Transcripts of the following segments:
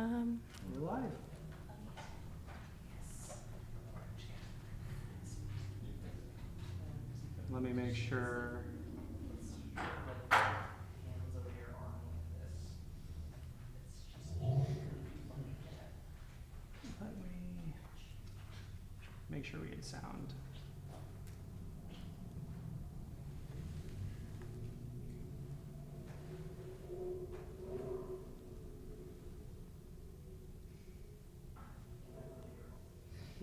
We're live. Let me make sure. Let me make sure we get sound.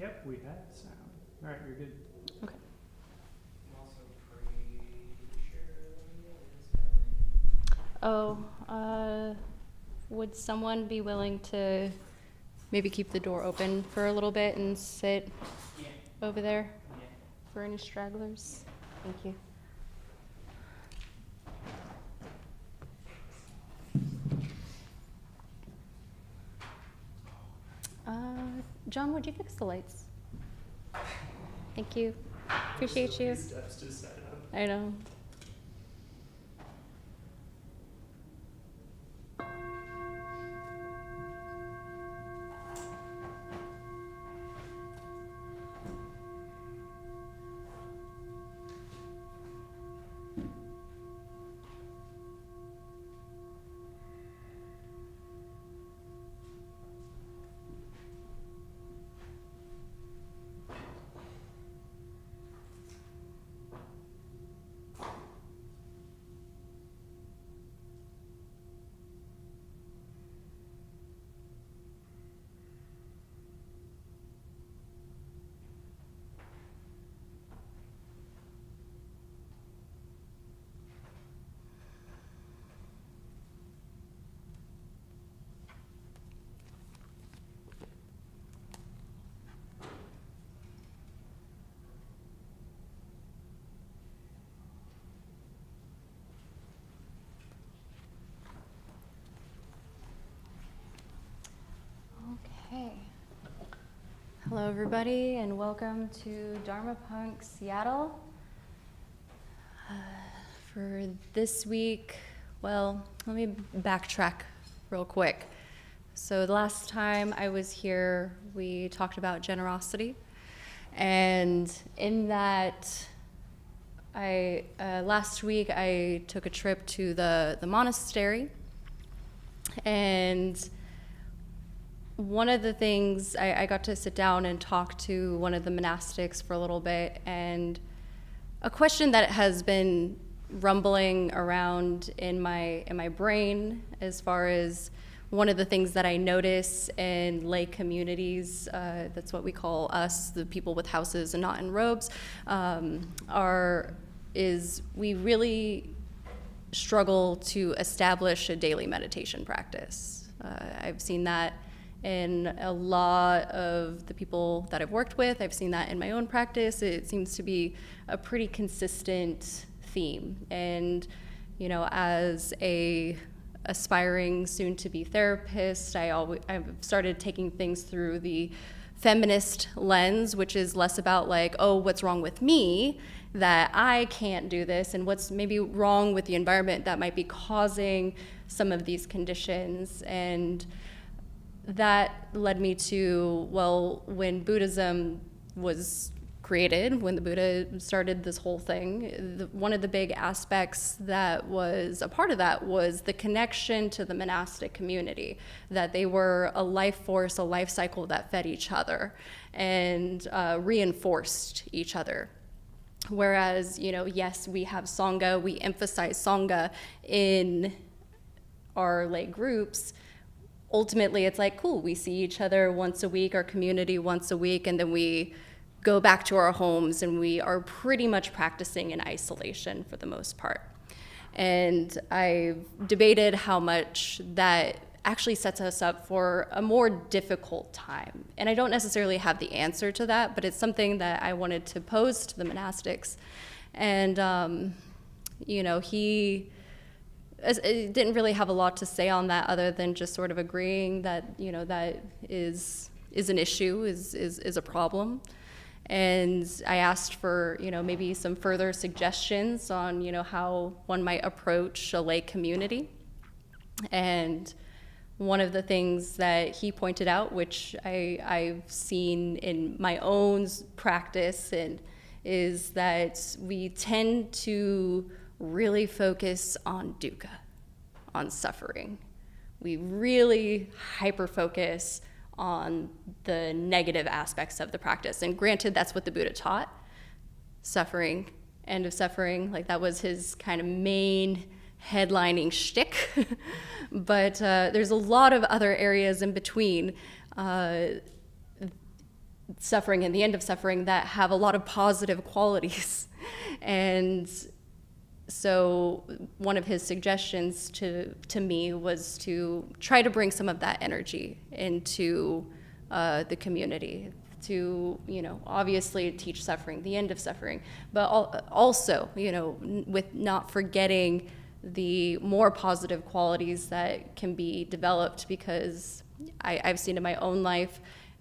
Yep, we have sound. All right, you're good. Okay. I'm also pretty sure Leah is coming. Oh, would someone be willing to maybe keep the door open for a little bit and sit Yeah. over there Yeah. for any stragglers? Thank you. John, would you fix the lights? Thank you. Appreciate you. Steps to set it up. I know. Okay. Hello, everybody, and welcome to Dharma Punx, Seattle. For this week, well, let me backtrack real quick. So the last time I was here, we talked about generosity, and in that, last week I took a trip to the monastery, and one of the things, I got to sit down and talk to one of the monastics for a little bit, and a question that has been rumbling around in my brain as far as one of the things that I notice in lay communities, that's what we call us, the people with houses and not in robes, is we really struggle to establish a daily meditation practice. I've seen that in a lot of the people that I've worked with. I've seen that in my own practice. It seems to be a pretty consistent theme. And, you know, as a aspiring soon-to-be therapist, I've started taking things through the feminist lens, which is less about like, oh, what's wrong with me that I can't do this, and what's maybe wrong with the environment that might be causing some of these conditions. And that led me to, well, when Buddhism was created, when the Buddha started this whole thing, one of the big aspects that was a part of that was the connection to the monastic community, that they were a life force, a life cycle that fed each other and reinforced each other. Whereas, you know, yes, we have Sangha, we emphasize Sangha in our lay groups. Ultimately, it's like, cool, we see each other once a week, our community once a week, and then we go back to our homes and we are pretty much practicing in isolation for the most part. And I've debated how much that actually sets us up for a more difficult time. And I don't necessarily have the answer to that, but it's something that I wanted to pose to the monastics. And, you know, he didn't really have a lot to say on that other than just sort of agreeing that, you know, that is an issue, is a problem. And I asked for, you know, maybe some further suggestions on, you know, how one might approach a lay community. And one of the things that he pointed out, which I've seen in my own practice, and is that we tend to really focus on dukkha, on suffering. We really hyper-focus on the negative aspects of the practice. And granted, that's what the Buddha taught, suffering, end of suffering, like that was his kind of main headlining shtick. But there's a lot of other areas in between suffering and the end of suffering that have a lot of positive qualities. And so one of his suggestions to me was to try to bring some of that energy into the community, to, obviously teach suffering, the end of suffering, but also, with not forgetting the more positive qualities that can be developed, because I've seen in my own life,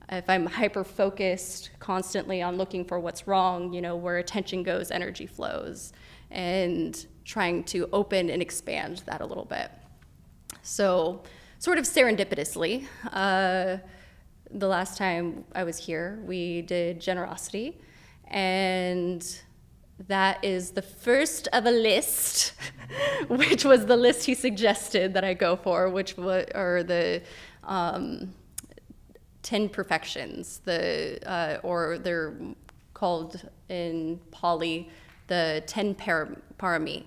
if I'm hyper-focused constantly on looking for what's wrong, where attention goes, energy flows, and trying to open and expand that a little bit. So sort of serendipitously, the last time I was here, we did generosity, and that is the first of a list, which was the list he suggested that I go for, which are the 10 perfections, or they're called in Pali the 10 parami.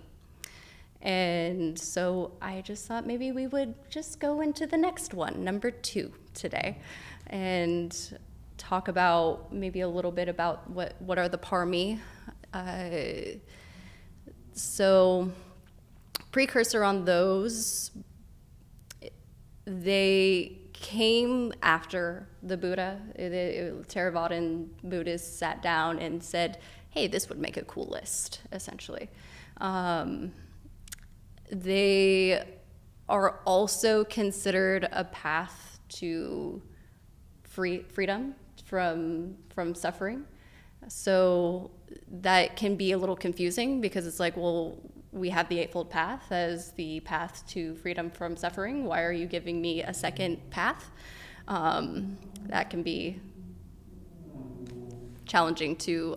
And so I just thought maybe we would just go into the next one, number 2 today, and talk about maybe a little bit about what are the parami. So precursor on those, they came after the Buddha. Theravadan Buddhists sat down and said, hey, this would make a cool list, essentially. They are also considered a path to freedom from suffering. So that can be a little confusing, because it's like, well, we have the Eightfold Path as the path to freedom from suffering. Why are you giving me a second path? That can be challenging to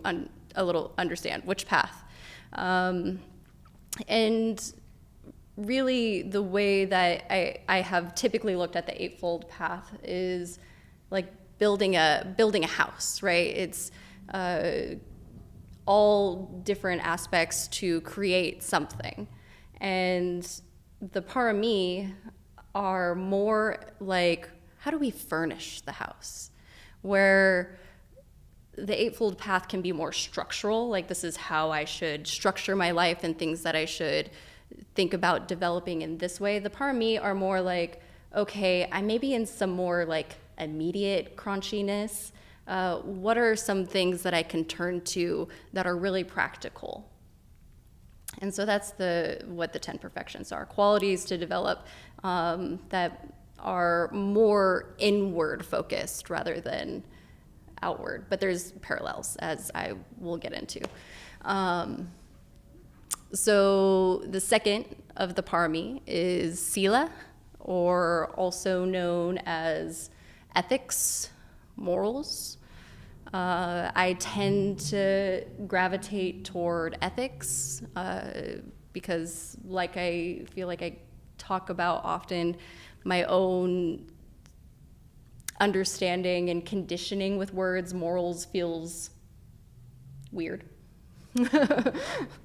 a little understand which path. And really the way that I have typically looked at the Eightfold Path is like building a house, right? It's all different aspects to create something. And the parami are more like, how do we furnish the house? Where the Eightfold Path can be more structural, like this is how I should structure my life and things that I should think about developing in this way. The parami are more like, okay, I may be in some more like immediate crunchiness. What are some things that I can turn to that are really practical? And so that's what the 10 perfections are, qualities to develop that are more inward focused rather than outward, but there's parallels, as I will get into. So the second of the parami is Sila, or also known as ethics, morals. I tend to gravitate toward ethics because, like I feel like I talk about often, my own understanding and conditioning with words, morals feels weird.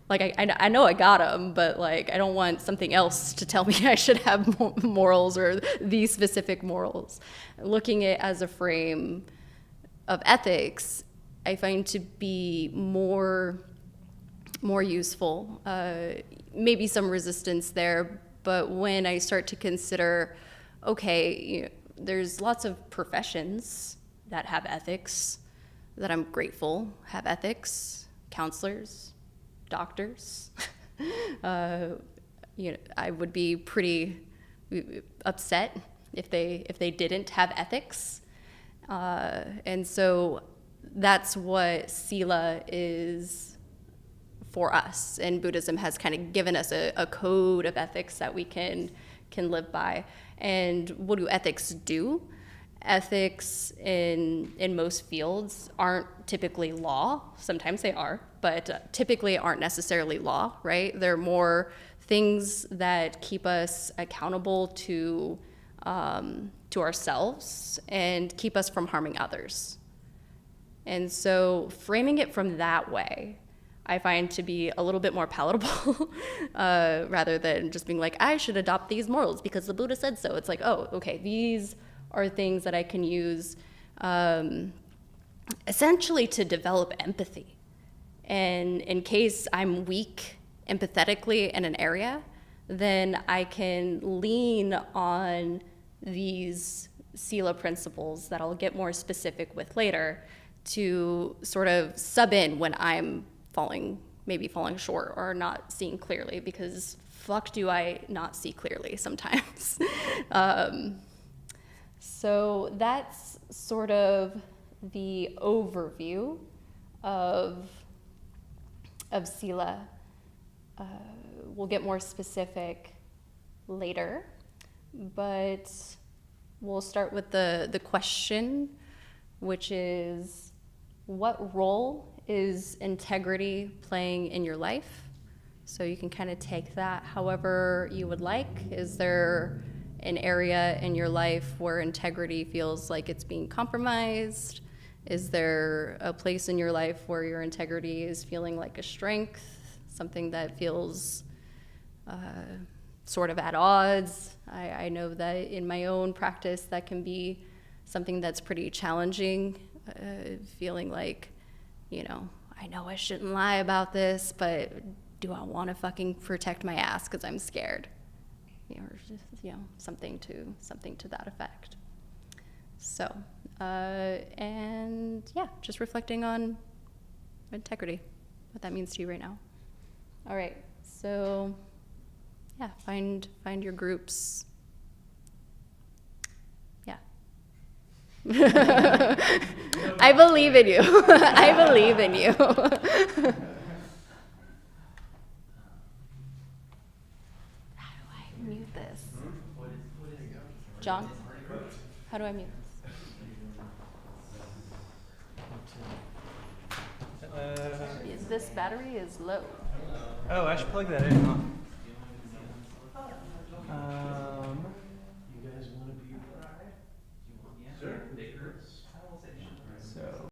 Like I know I got them, but like I don't want something else to tell me I should have morals or these specific morals. Looking at it as a frame of ethics, I find to be more useful. Maybe some resistance there, but when I start to consider, okay, there's lots of professions that have ethics that I'm grateful have ethics. Counselors, doctors. I would be pretty upset if they didn't have ethics. And so that's what Sila is for us. And Buddhism has kind of given us a code of ethics that we can live by. And what do ethics do? Ethics in most fields aren't typically law. Sometimes they are, but typically aren't necessarily law, right? They're more things that keep us accountable to ourselves and keep us from harming others. And so framing it from that way, I find to be a little bit more palatable rather than just being like, I should adopt these morals because the Buddha said so. It's like, oh, okay, these are things that I can use essentially to develop empathy. And in case I'm weak empathetically in an area, then I can lean on these Sila principles that I'll get more specific with later to sort of sub in when I'm maybe falling short or not seeing clearly, because fuck do I not see clearly sometimes. So that's sort of the overview of Sila. We'll get more specific later, but we'll start with the question, which is, what role is integrity playing in your life? So you can kind of take that however you would like. Is there an area in your life where integrity feels like it's being compromised? Is there a place in your life where your integrity is feeling like a strength, something that feels sort of at odds? I know that in my own practice that can be something that's pretty challenging, feeling like, I know I shouldn't lie about this, but do I want to fucking protect my ass because I'm scared? Or just, something to that effect. So, and yeah, just reflecting on integrity, what that means to you right now. All right, so yeah, find your groups. Yeah. I believe in you. I believe in you. How do I mute this? John, how do I mute this? This battery is low. Oh, I should plug that in, huh? You guys want to be right? Sure. So.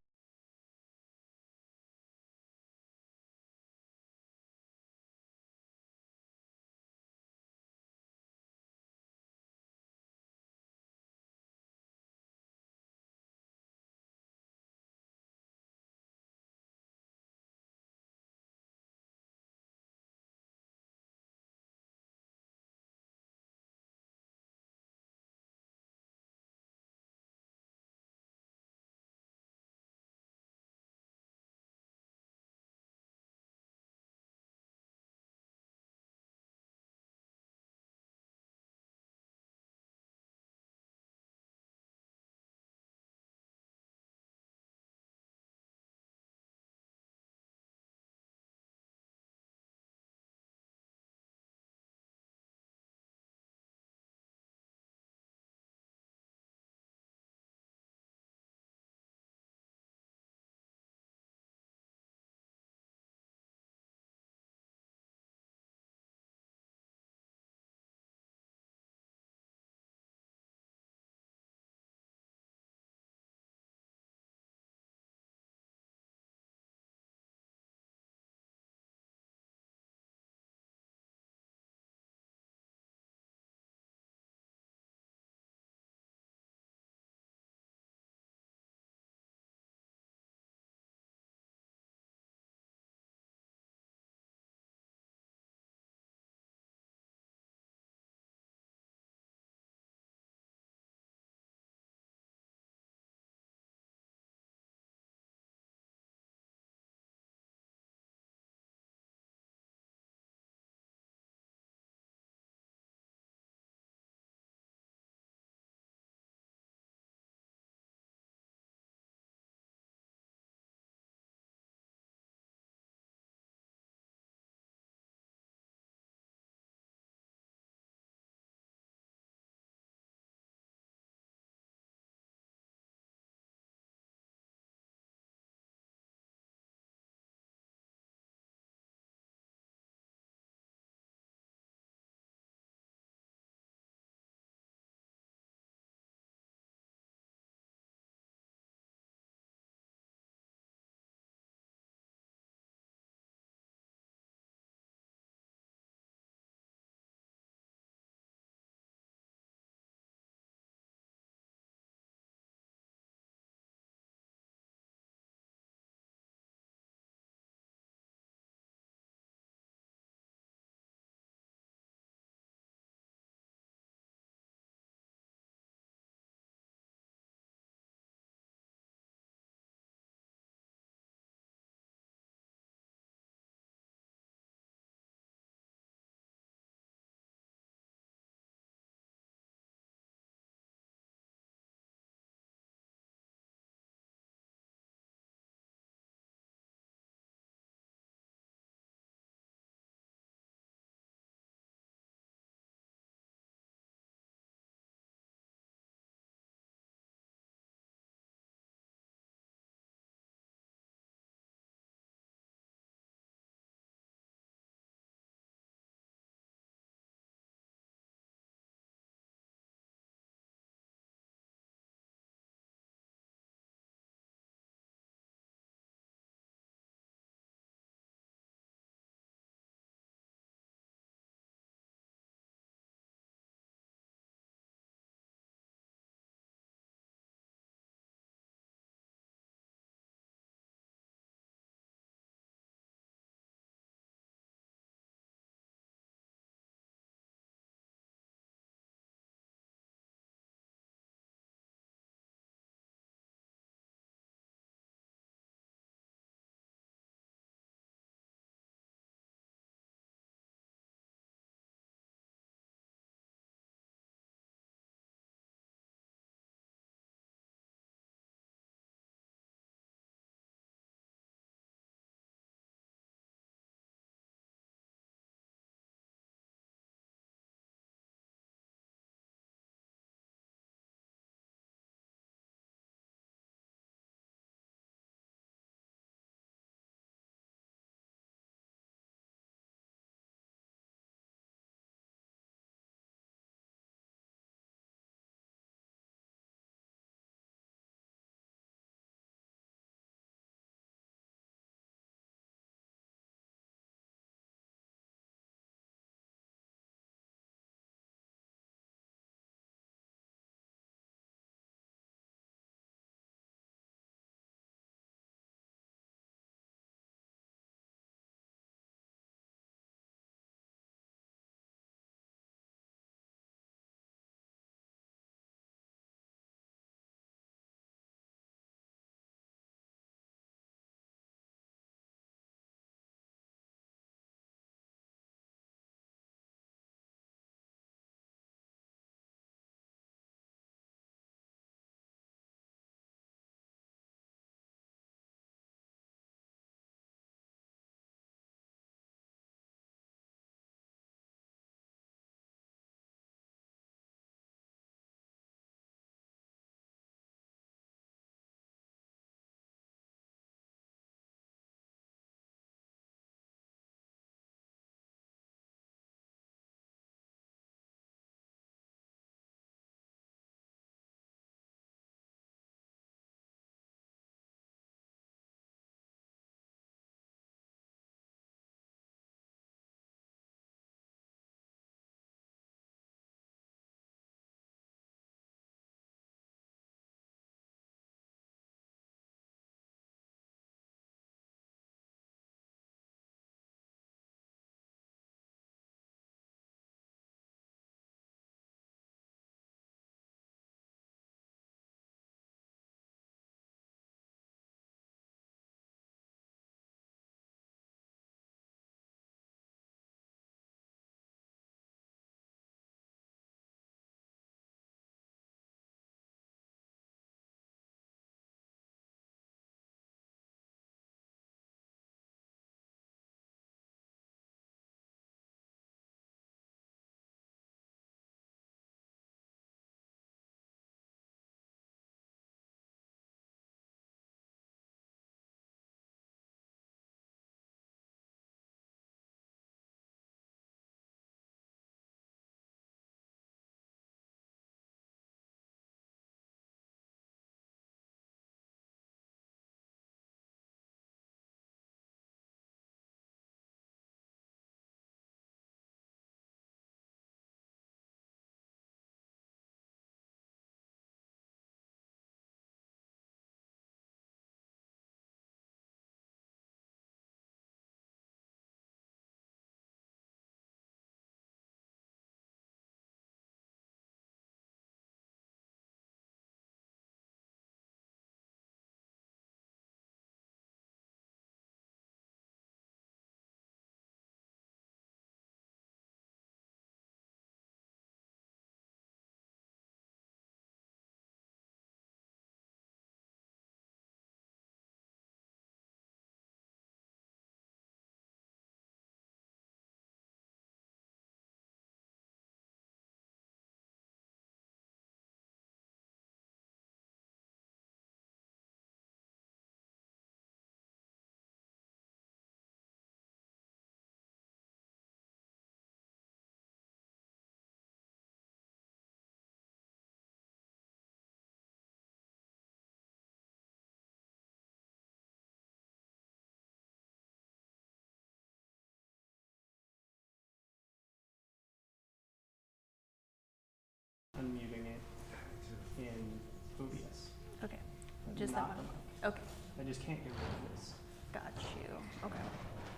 not the mic. Okay, I just can't get rid of this. got you. Okay.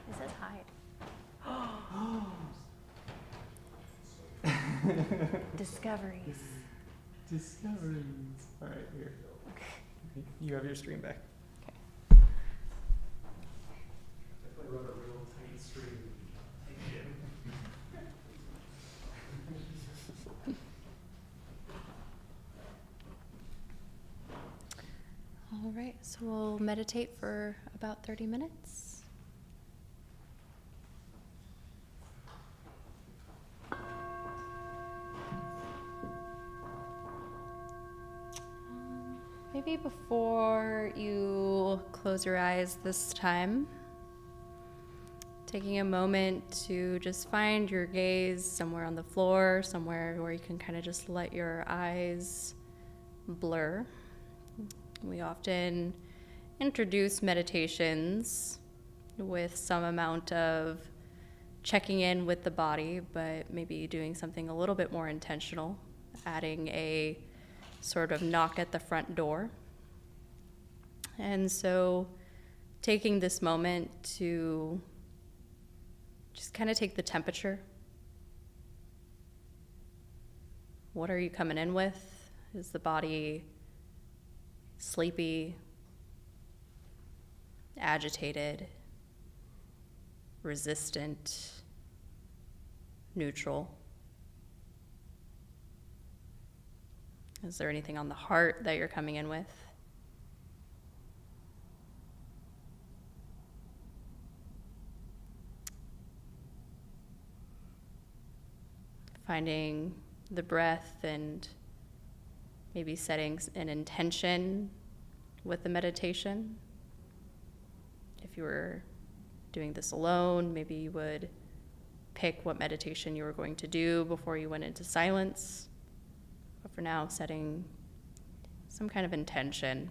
It says hide. Discoveries. Discoveries. All right, here. Okay. You have your screen back. Definitely run a real tight stream. All right, so we'll meditate for about 30 minutes. Maybe before you close your eyes this time, taking a moment to just find your gaze somewhere on the floor, somewhere where you can kind of just let your eyes blur. We often introduce meditations with some amount of checking in with the body, but maybe doing something a little bit more intentional, adding a sort of knock at the front door. And so taking this moment to just kind of take the temperature. What are you coming in with? Is the body sleepy, agitated, resistant, neutral? Is there anything on the heart that you're coming in with? Finding the breath and maybe setting an intention with the meditation. If you were doing this alone, maybe you would pick what meditation you were going to do before you went into silence. But for now, setting some kind of intention.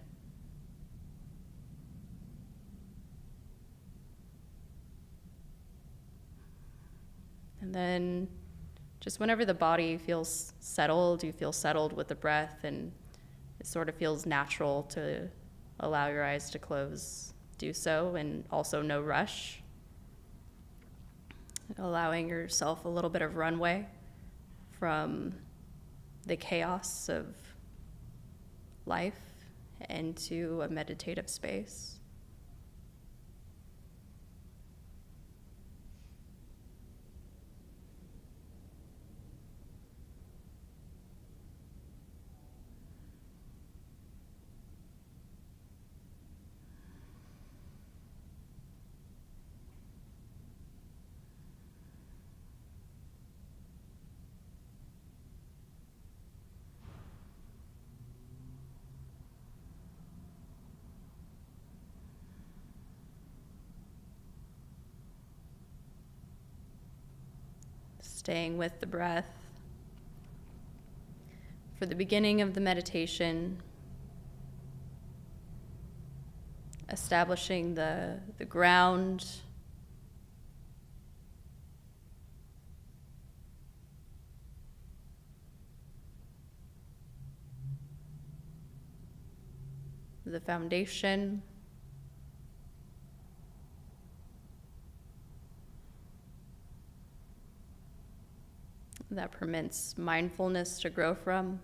And then just whenever the body feels settled, you feel settled with the breath, and it sort of feels natural to allow your eyes to close, do so, and also no rush. Allowing yourself a little bit of runway from the chaos of life into a meditative space. Staying with the breath. For the beginning of the meditation, establishing the ground, the foundation, that permits mindfulness to grow from.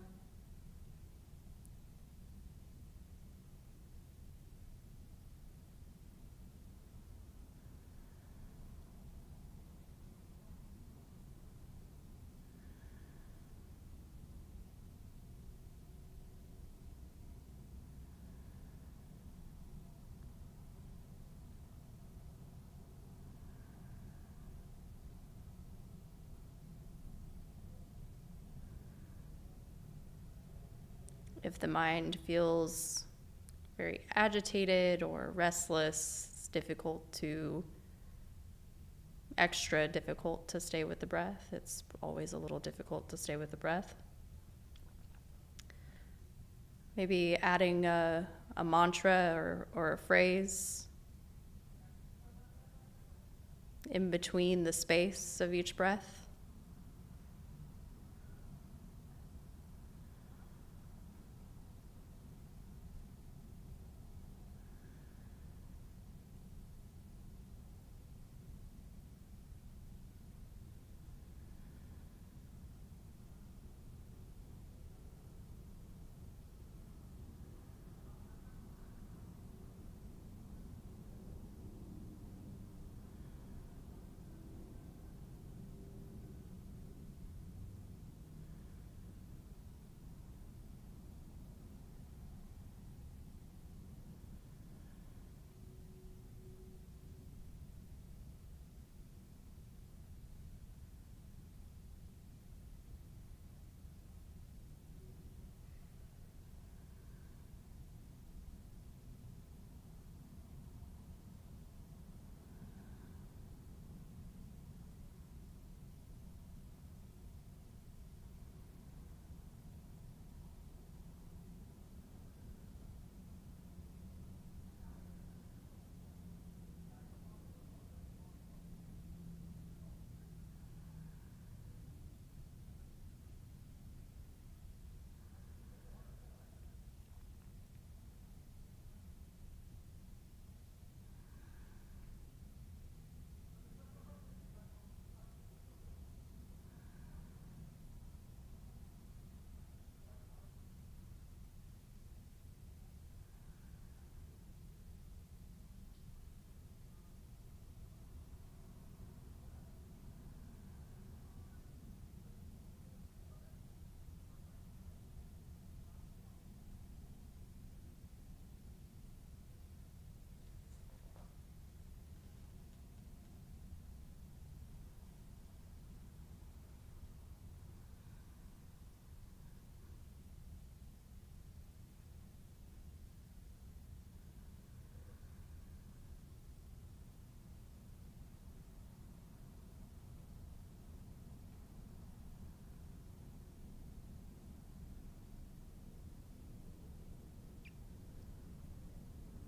If the mind feels very agitated or restless, it's extra difficult to stay with the breath. It's always a little difficult to stay with the breath. Maybe adding a mantra or a phrase in between the space of each breath.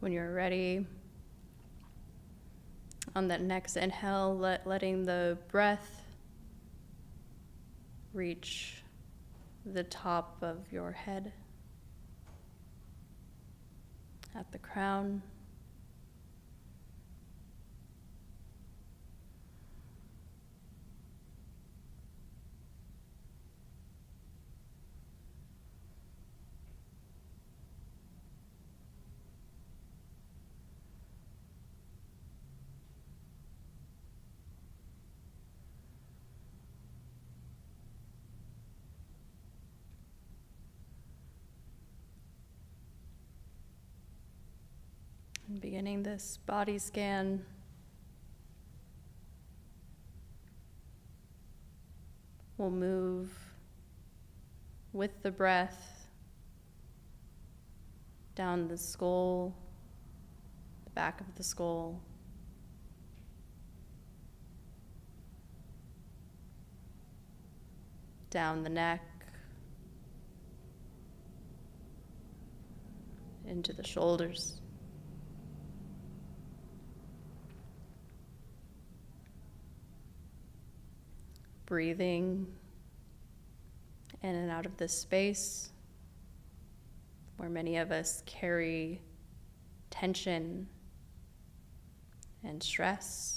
When you're ready, on that next inhale, letting the breath reach the top of your head, at the crown. And beginning this body scan, we'll move with the breath down the skull, the back of the skull, down the neck, into the shoulders. Breathing in and out of this space where many of us carry tension and stress.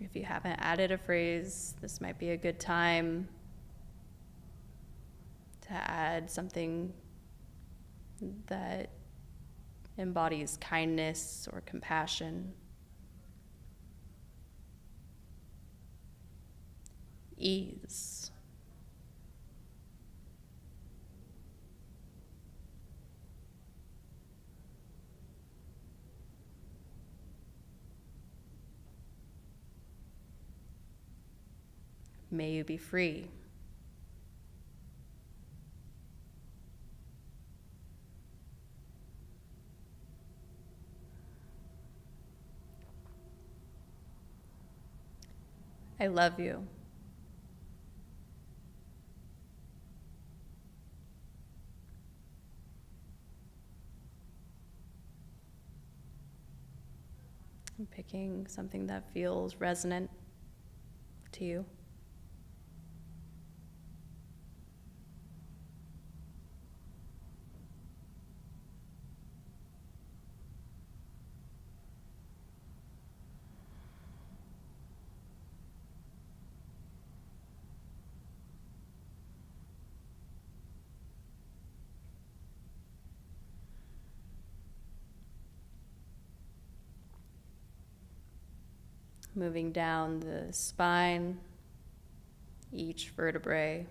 If you haven't added a phrase, this might be a good time to add something that embodies kindness or compassion. Ease. May you be free. I love you. I'm picking something that feels resonant to you. Moving down the spine, each vertebrae,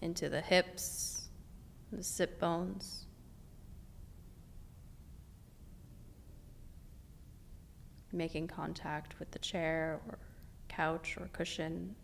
into the hips, the sit bones. Making contact with the chair or couch or cushion.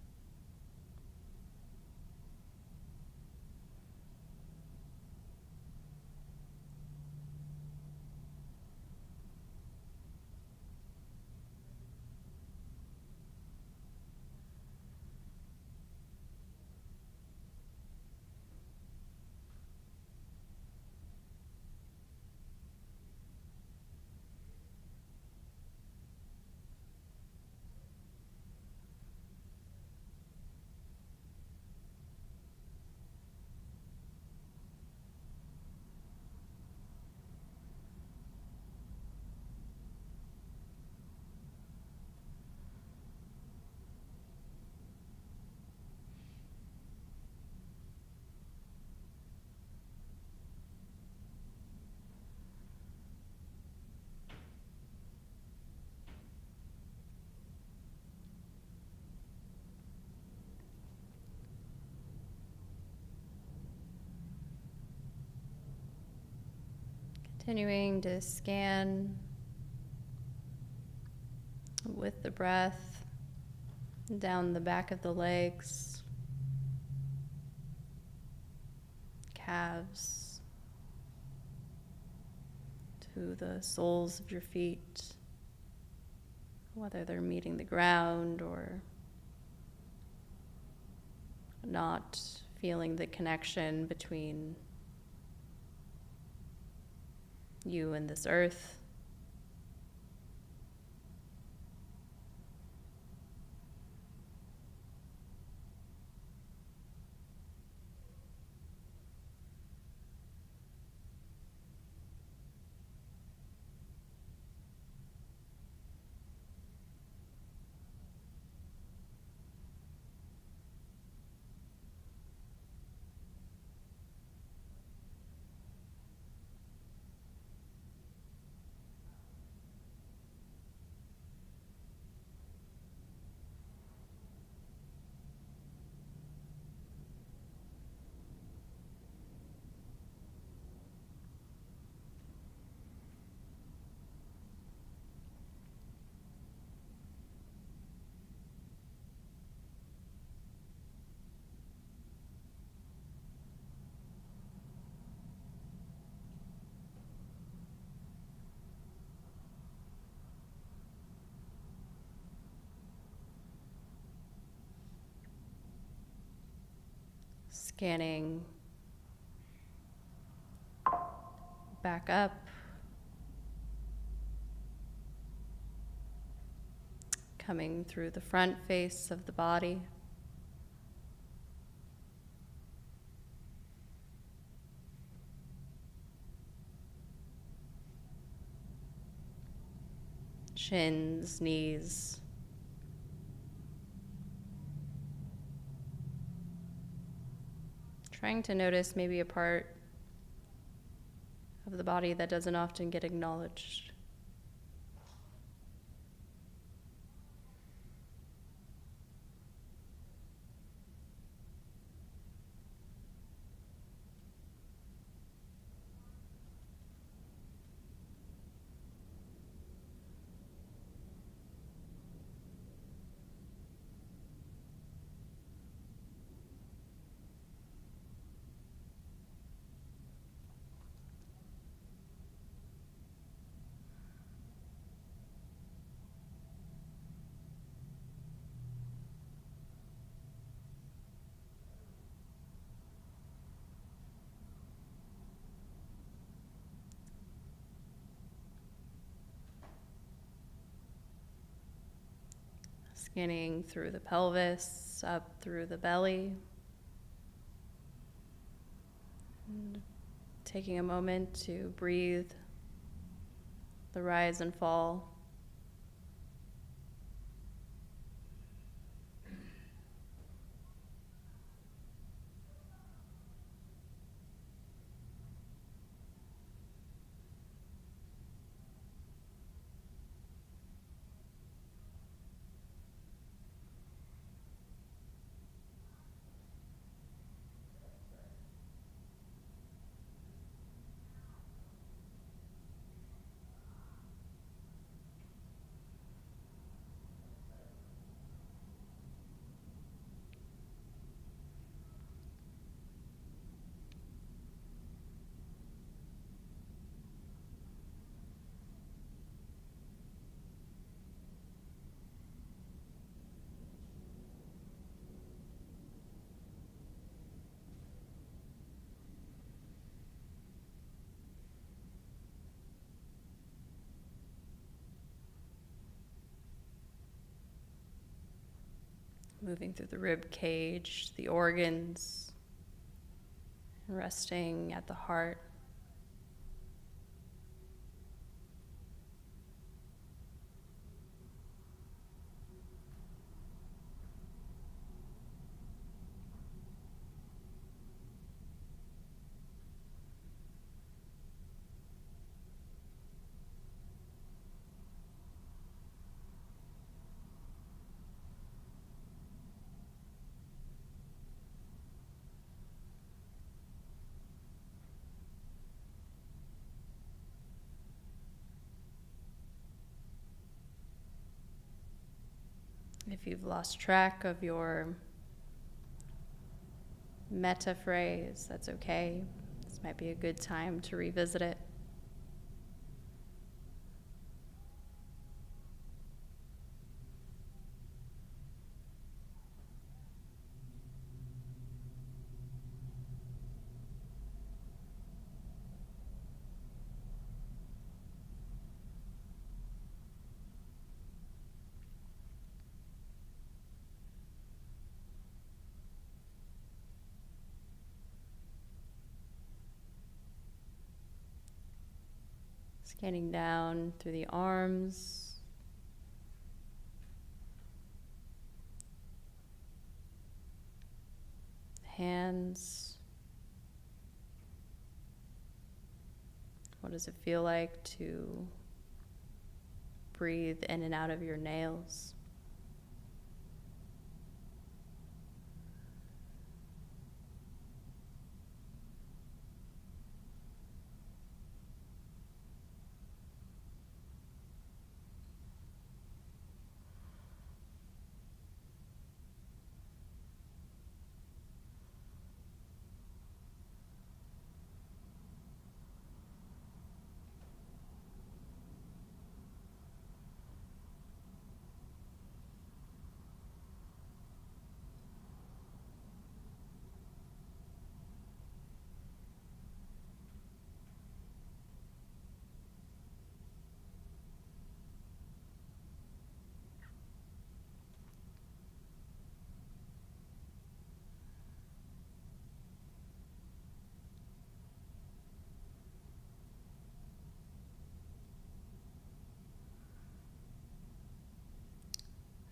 Continuing to scan with the breath, down the back of the legs, calves, to the soles of your feet, whether they're meeting the ground or not, feeling the connection between you and this earth. Scanning back up, coming through the front face of the body, shins, knees, trying to notice maybe a part of the body that doesn't often get acknowledged. Scanning through the pelvis, up through the belly. And taking a moment to breathe the rise and fall. Moving through the rib cage, the organs, resting at the heart. If you've lost track of your meta phrase, that's okay. This might be a good time to revisit it. Scanning down through the arms, hands. What does it feel like to breathe in and out of your nails?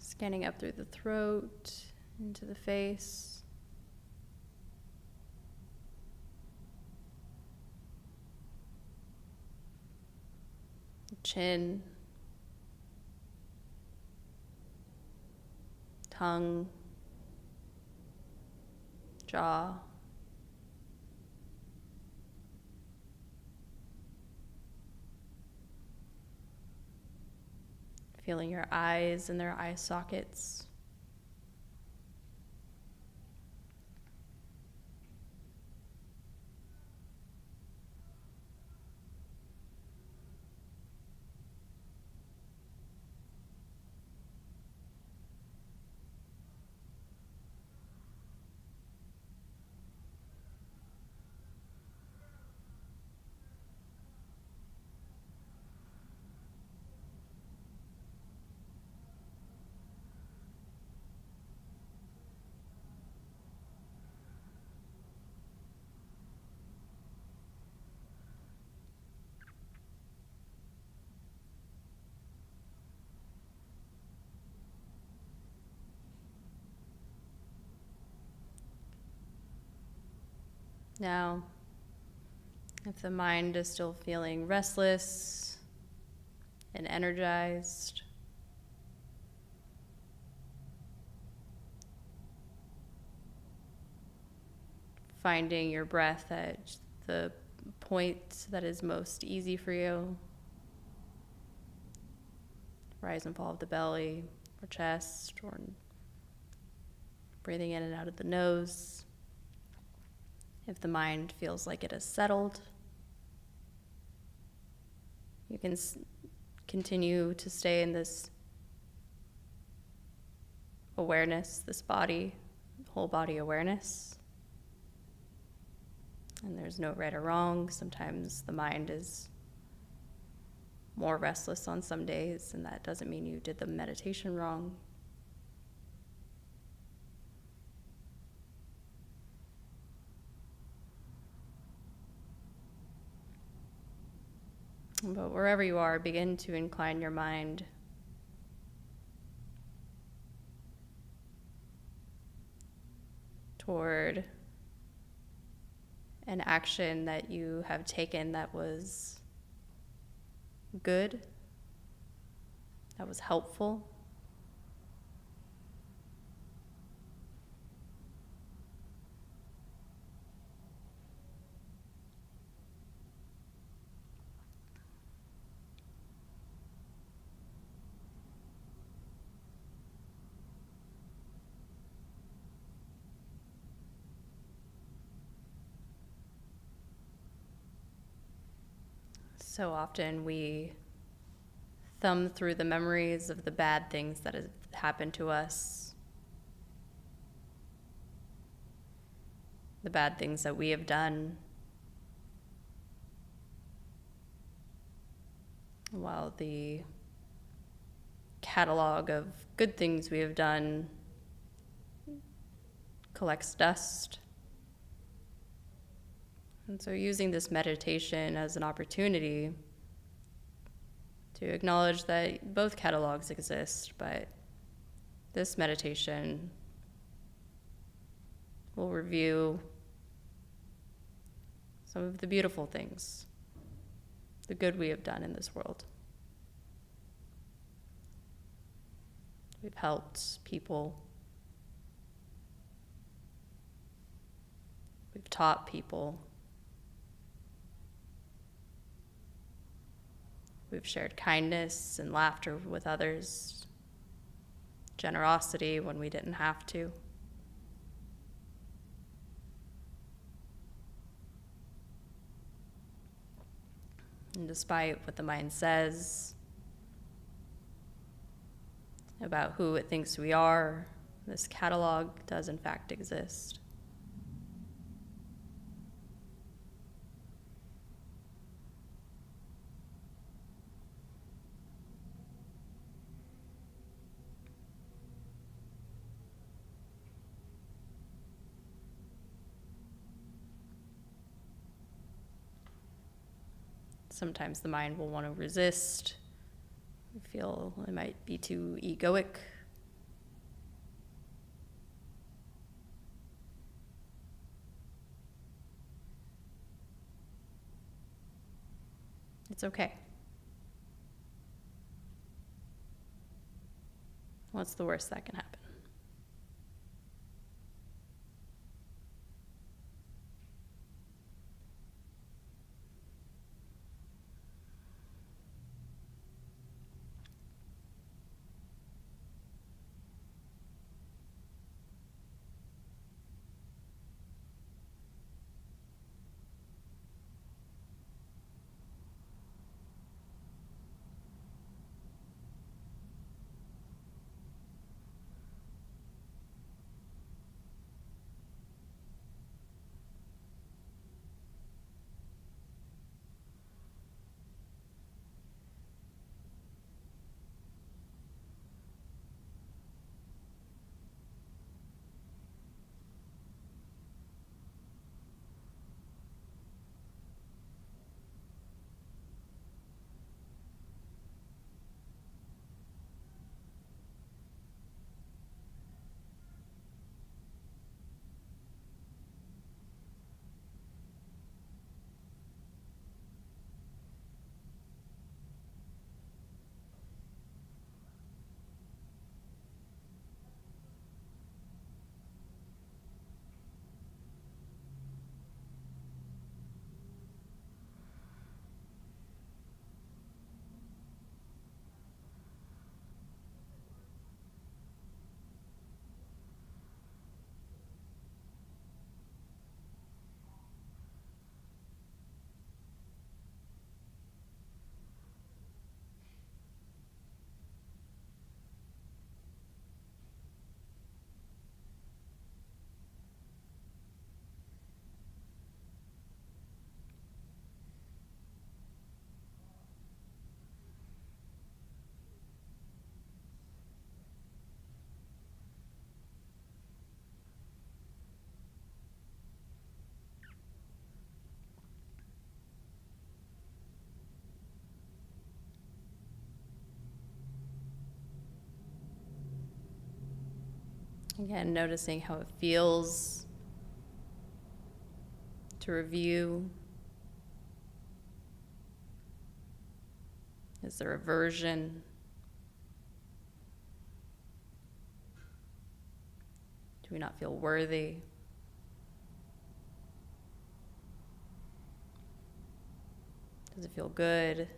Scanning up through the throat, into the face. Chin, tongue, jaw. Feeling your eyes and their eye sockets. Now, if the mind is still feeling restless and energized, finding your breath at the point that is most easy for you. Rise and fall of the belly or chest, or breathing in and out of the nose. If the mind feels like it has settled, you can continue to stay in this awareness, this body, whole body awareness. And there's no right or wrong. Sometimes the mind is more restless on some days, and that doesn't mean you did the meditation wrong. But wherever you are, begin to incline your mind toward an action that you have taken that was good, that was helpful. So often we thumb through the memories of the bad things that have happened to us, the bad things that we have done, while the catalog of good things we have done collects dust. And so using this meditation as an opportunity to acknowledge that both catalogs exist, but this meditation will review some of the beautiful things, the good we have done in this world. We've helped people. We've taught people. We've shared kindness and laughter with others, generosity when we didn't have to. And despite what the mind says about who it thinks we are, this catalog does in fact exist. Sometimes the mind will want to resist. We feel it might be too egoic. It's okay. What's the worst that can happen? Again, noticing how it feels to review. Is there aversion? Do we not feel worthy? Does it feel good?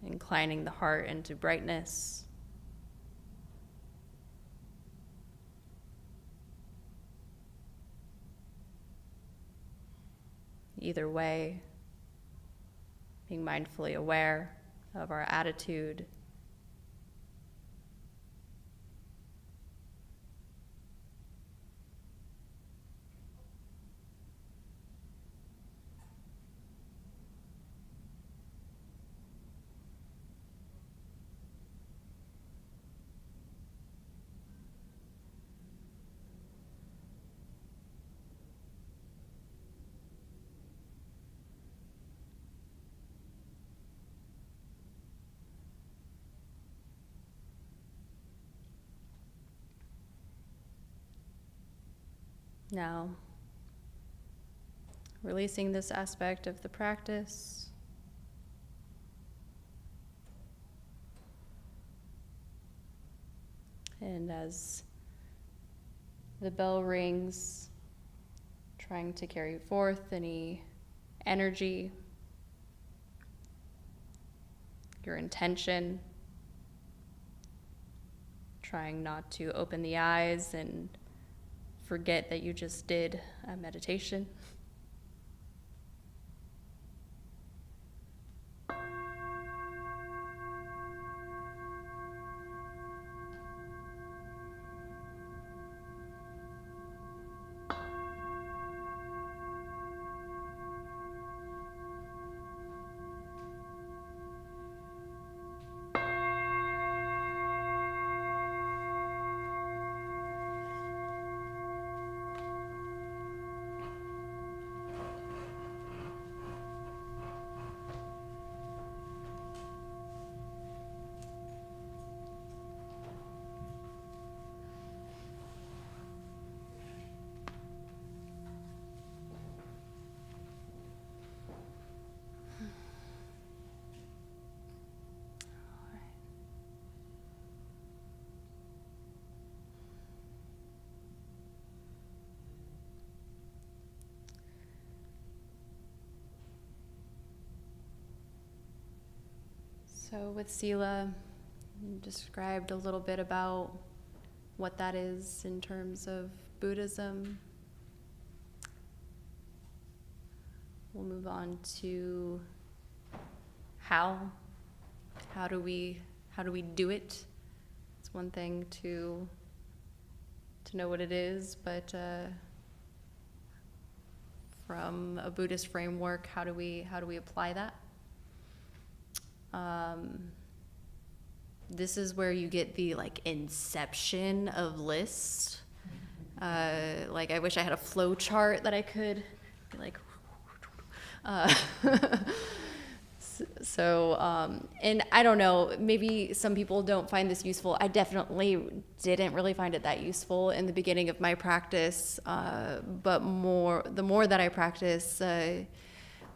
Inclining the heart into brightness. Either way, being mindfully aware of our attitude. Now, releasing this aspect of the practice. And as the bell rings, trying to carry forth any energy, your intention, trying not to open the eyes and forget that you just did a meditation. So with Sila, you described a little bit about what that is in terms of Buddhism. We'll move on to how. How do we do it? It's one thing to know what it is, but from a Buddhist framework, how do we apply that? This is where you get the inception of lists. I wish I had a flow chart that I could be like. And I don't know, maybe some people don't find this useful. I definitely didn't really find it that useful in the beginning of my practice, but the more that I practice,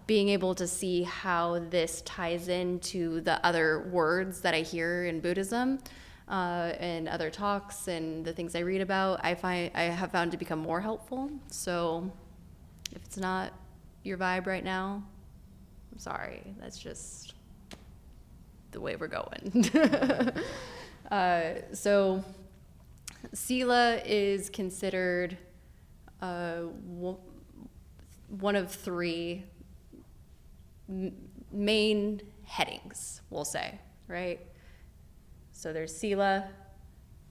being able to see how this ties into the other words that I hear in Buddhism, and other talks and the things I read about, I have found to become more helpful. So if it's not your vibe right now, I'm sorry. That's just the way we're going. So Sila is considered one of three main headings, we'll say, right? So there's Sila,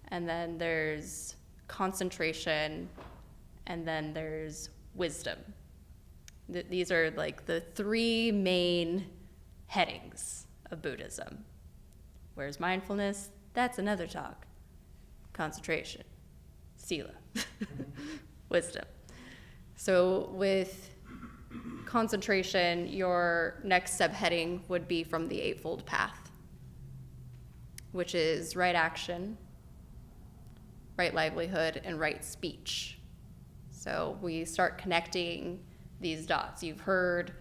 and then there's concentration, and then there's wisdom. These are the three main headings of Buddhism. Whereas mindfulness, that's another talk. Concentration, Sila, wisdom. So with concentration, your next subheading would be from the Eightfold Path, which is right action, right livelihood, and right speech. So we start connecting these dots. You've heard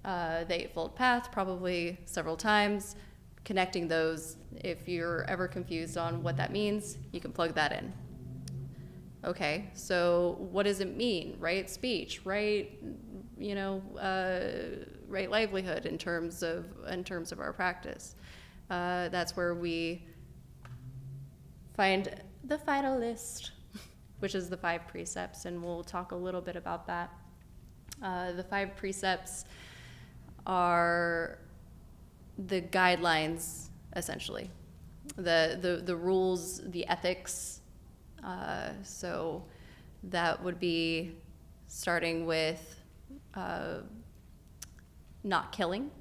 the Eightfold Path probably several times. Connecting those, if you're ever confused on what that means, you can plug that in. Okay, so what does it mean? Right speech, right livelihood in terms of our practice. That's where we find the final list, which is the 5 precepts, and we'll talk a little bit about that. The 5 precepts are the guidelines, essentially, the rules, the ethics. So that would be starting with not killing.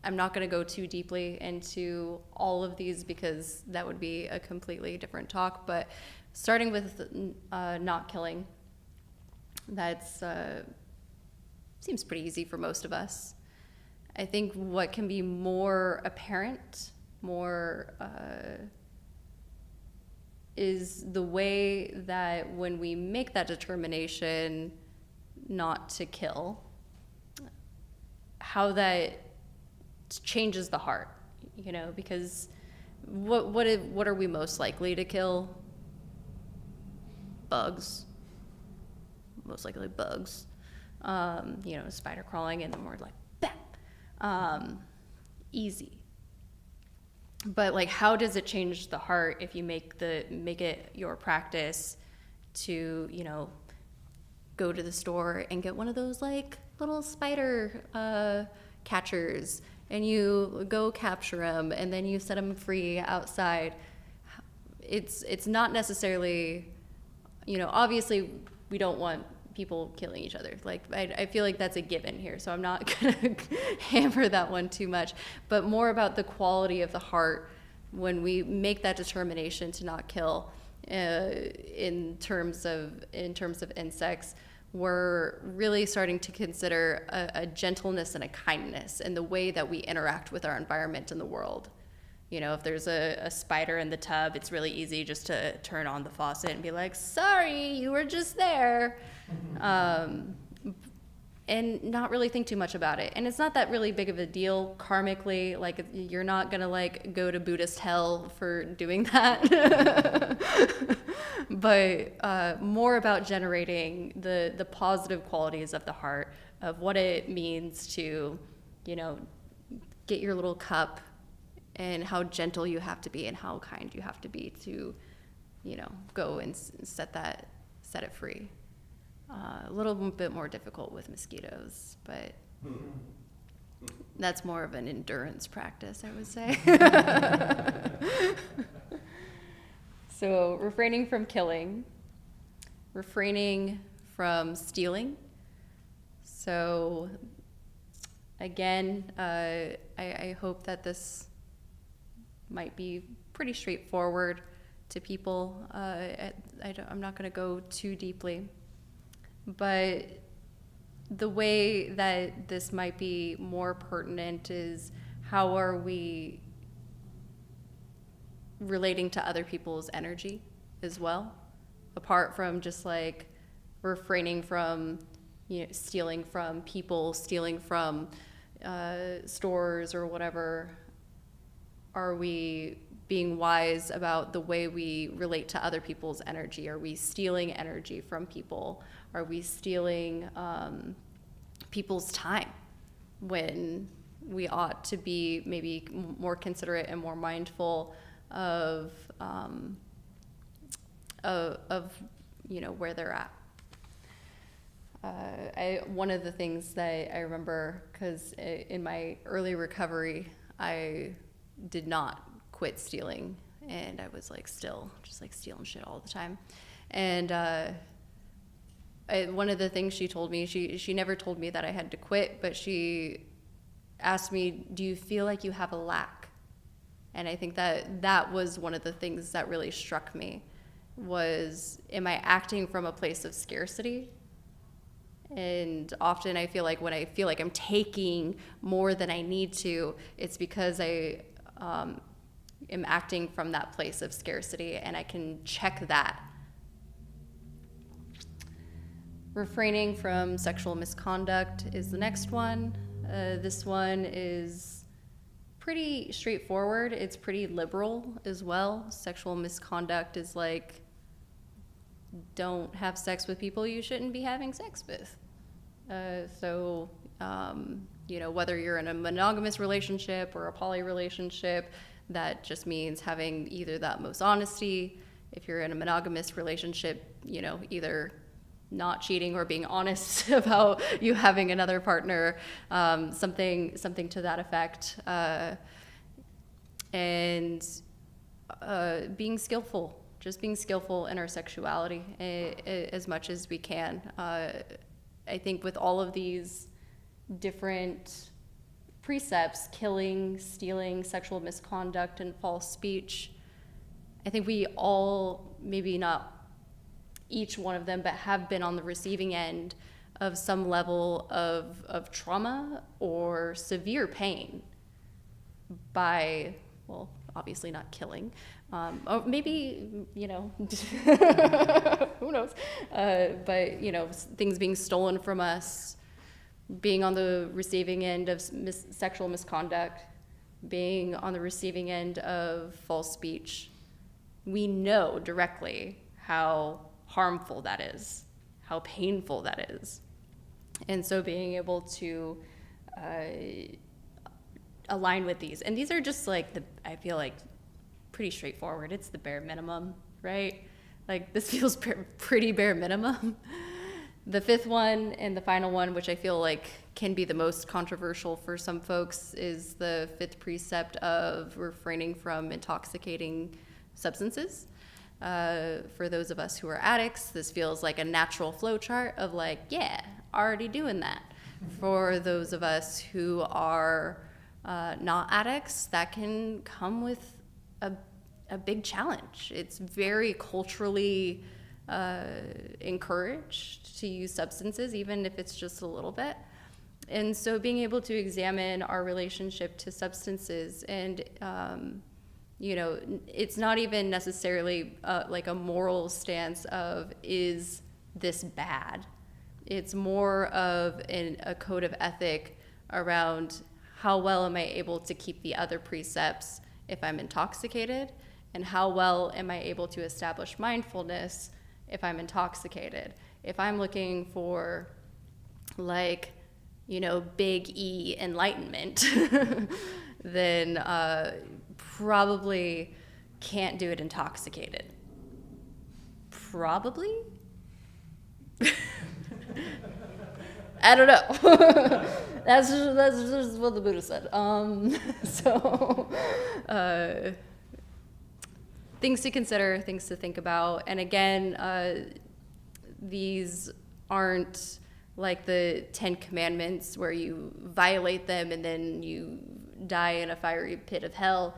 I'm not going to go too deeply into all of these because that would be a completely different talk, but starting with not killing, that's seems pretty easy for most of us. I think what can be more apparent, more is the way that when we make that determination not to kill, how that changes the heart, you know, because what are we most likely to kill? Bugs. Most likely bugs. You know, a spider crawling and then we're like, bam. Easy. But like, how does it change the heart if you make it your practice to, you know, go to the store and get one of those like little spider catchers, and you go capture them, and then you set them free outside. It's not necessarily, you know, obviously we don't want people killing each other. Like, I feel like that's a given here, so I'm not gonna hammer that one too much, but more about the quality of the heart when we make that determination to not kill. In terms of insects, we're really starting to consider a gentleness and a kindness in the way that we interact with our environment and the world. You know, if there's a spider in the tub, it's really easy just to turn on the faucet and be like, sorry, you were just there. And not really think too much about it. And it's not that really big of a deal karmically. Like, you're not gonna like go to Buddhist hell for doing that. But more about generating the positive qualities of the heart, of what it means to, you know, get your little cup, and how gentle you have to be and how kind you have to be to, you know, go and set it free. A little bit more difficult with mosquitoes, but that's more of an endurance practice, I would say. So refraining from killing, refraining from stealing. So again, I hope that this might be pretty straightforward to people. I'm not going to go too deeply. But the way that this might be more pertinent is, how are we relating to other people's energy as well? Apart from just like refraining from, you know, stealing from people, stealing from stores or whatever, are we being wise about the way we relate to other people's energy? Are we stealing energy from people? Are we stealing people's time when we ought to be maybe more considerate and more mindful of you know, where they're at? One of the things that I remember, because in my early recovery, I did not quit stealing, and I was like still just like stealing shit all the time. And one of the things she told me, she never told me that I had to quit, but she asked me, do you feel like you have a lack? And I think that was one of the things that really struck me, was, am I acting from a place of scarcity? And often I feel like when I feel like I'm taking more than I need to, it's because I am acting from that place of scarcity, and I can check that. Refraining from sexual misconduct is the next one. This one is pretty straightforward. It's pretty liberal as well. Sexual misconduct is like, don't have sex with people you shouldn't be having sex with. You know, whether you're in a monogamous relationship or a poly relationship, that just means having either that most honesty. If you're in a monogamous relationship, you know, either not cheating or being honest about you having another partner, something to that effect, and being skillful. Just being skillful in our sexuality as much as we can. I think with all of these different precepts, killing, stealing, sexual misconduct, and false speech, I think we all, maybe not each one of them, but have been on the receiving end of some level of trauma or severe pain by, well, obviously not killing, or maybe, you know, who knows, but, you know, things being stolen from us, being on the receiving end of sexual misconduct, being on the receiving end of false speech. We know directly how harmful that is, how painful that is. And so being able to align with these, and these are just like I feel like pretty straightforward. It's the bare minimum, right? Like this feels pretty bare minimum. The fifth one and the final one, which I feel like can be the most controversial for some folks, is the fifth precept of refraining from intoxicating substances. For those of us who are addicts, this feels like a natural flow chart of like, yeah, already doing that. For those of us who are not addicts, that can come with a big challenge. It's very culturally encouraged to use substances, even if it's just a little bit. And so being able to examine our relationship to substances and, you know, it's not even necessarily like a moral stance of, is this bad? It's more of a code of ethic around how well am I able to keep the other precepts if I'm intoxicated, and how well am I able to establish mindfulness if I'm intoxicated. If I'm looking for, like, you know, big E enlightenment, then probably can't do it intoxicated. Probably? I don't know. That's just what the Buddha said. Things to consider, things to think about. And again, these aren't like the 10 Commandments where you violate them and then you die in a fiery pit of hell.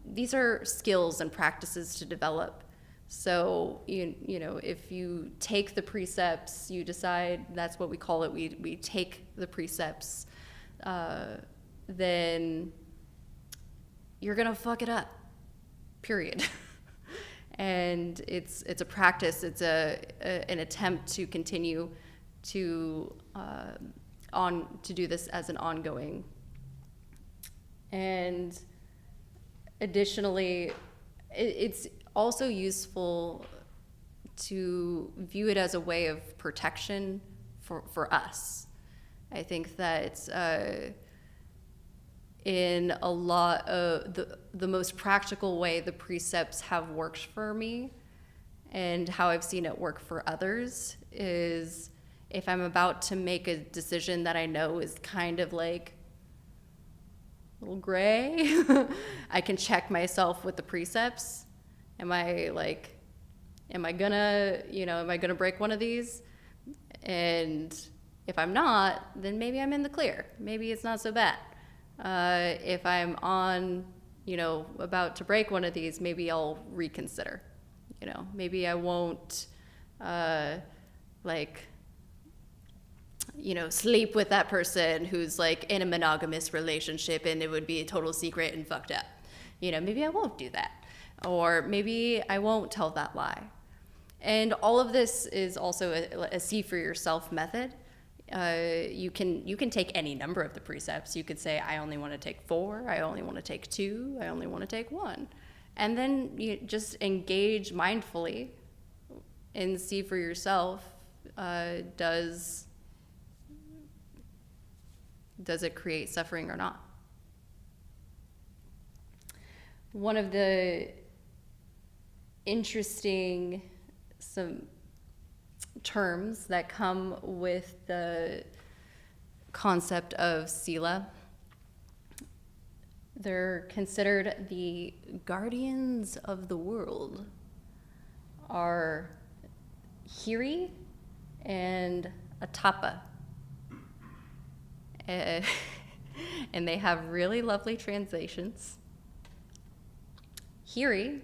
These are skills and practices to develop. So, you know, if you take the precepts, you decide, that's what we call it, we take the precepts, then you're gonna fuck it up, period. And it's a practice, it's an attempt to continue to do this as an ongoing. And additionally, it's also useful to view it as a way of protection for us. I think that in a lot of the most practical way the precepts have worked for me and how I've seen it work for others is if I'm about to make a decision that I know is kind of like a little gray, I can check myself with the precepts. Am I gonna break one of these? And if I'm not, then maybe I'm in the clear. Maybe it's not so bad. If I'm about to break one of these, maybe I'll reconsider. Maybe I won't, sleep with that person who's like in a monogamous relationship and it would be a total secret and fucked up. Maybe I won't do that. Or maybe I won't tell that lie. And all of this is also a see for yourself method. You can take any number of the precepts. You could say, I only want to take 4, I only want to take 2, I only want to take 1. And then you just engage mindfully and see for yourself, does it create suffering or not? One of the interesting, terms that come with the concept of Sila. They're considered the guardians of the world, are Hiri and Atapa. And they have really lovely translations. Hiri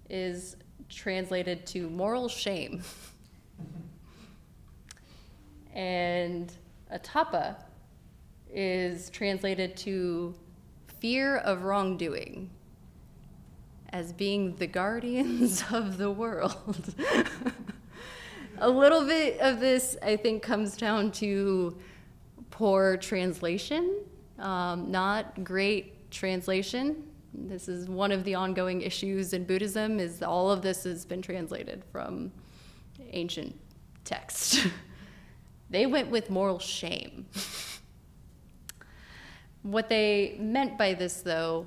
is translated to moral shame. And Atapa is translated to fear of wrongdoing, as being the guardians of the world. A little bit of this, I think, comes down to poor translation, not great translation. This is one of the ongoing issues in Buddhism, is all of this has been translated from ancient text. They went with moral shame. What they meant by this, though,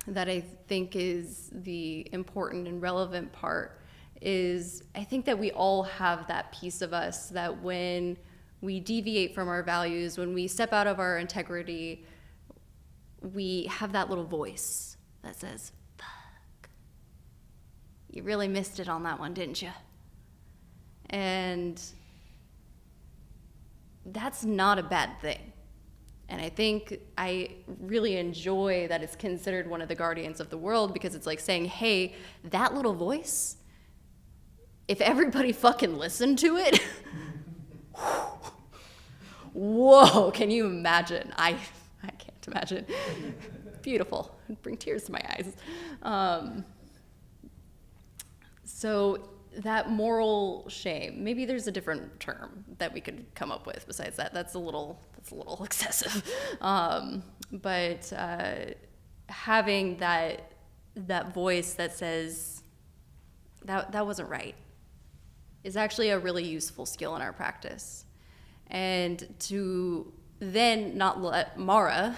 that I think is the important and relevant part, is I think that we all have that piece of us that when we deviate from our values, when we step out of our integrity, we have that little voice that says, fuck, you really missed it on that one, didn't you? And that's not a bad thing. And I think I really enjoy that it's considered one of the guardians of the world, because it's like saying, hey, that little voice, if everybody fucking listened to it, whoa, can you imagine? I can't imagine. Beautiful. It'd bring tears to my eyes. So that moral shame, maybe there's a different term that we could come up with besides that. That's a little excessive. But having that voice that says that wasn't right is actually a really useful skill in our practice. And to then not let Mara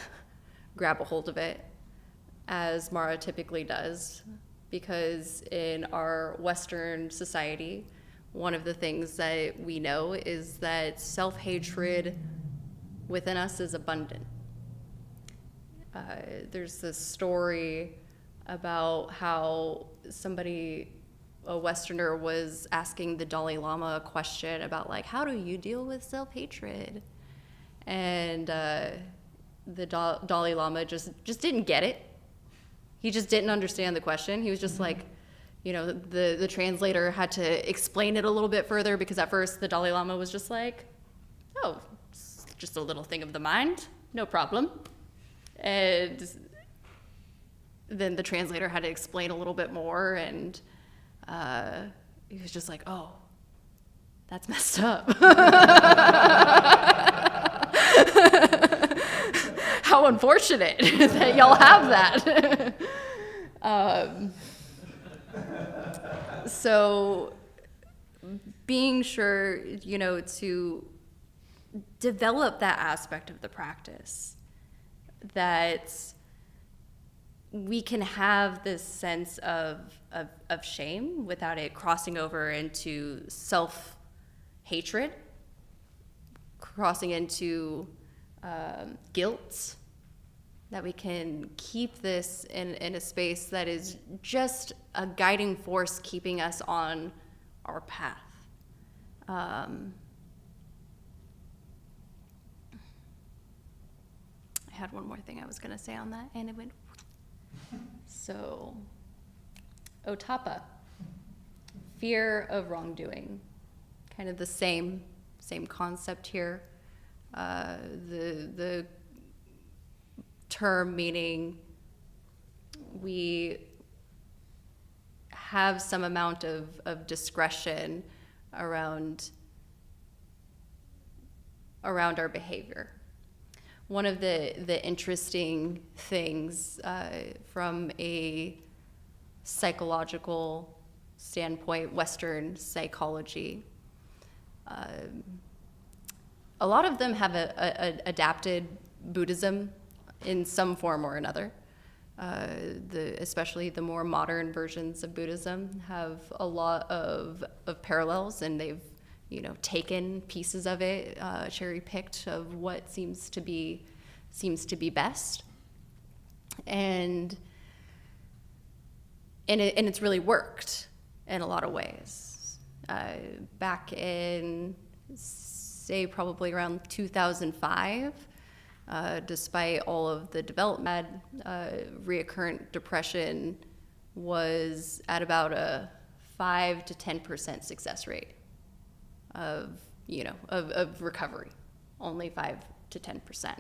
grab a hold of it, as Mara typically does, because in our Western society, one of the things that we know is that self-hatred within us is abundant. There's this story about how a Westerner was asking the Dalai Lama a question about, like, how do you deal with self-hatred? And the Dalai Lama just didn't get it. He just didn't understand the question. He was just like, the translator had to explain it a little bit further, because at first the Dalai Lama was just like, oh, it's just a little thing of the mind, no problem. And then the translator had to explain a little bit more, and he was just like, oh, that's messed up. How unfortunate that y'all have that. So being sure, to develop that aspect of the practice, that we can have this sense of shame without it crossing over into self-hatred, crossing into guilt, that we can keep this in a space that is just a guiding force keeping us on our path. I had one more thing I was going to say on that, and it went. So, Otapa, fear of wrongdoing, kind of the same concept here. The term meaning we have some amount of discretion around our behavior. One of the interesting things from a psychological standpoint, Western psychology, a lot of them have adapted Buddhism in some form or another. Especially the more modern versions of Buddhism have a lot of parallels, and they've, taken pieces of it, cherry picked of what seems to be best, and it's really worked in a lot of ways. Back in, say, probably around 2005, despite all of the development, recurrent depression was at about a 5 to 10% success rate of recovery, only 5 to 10%.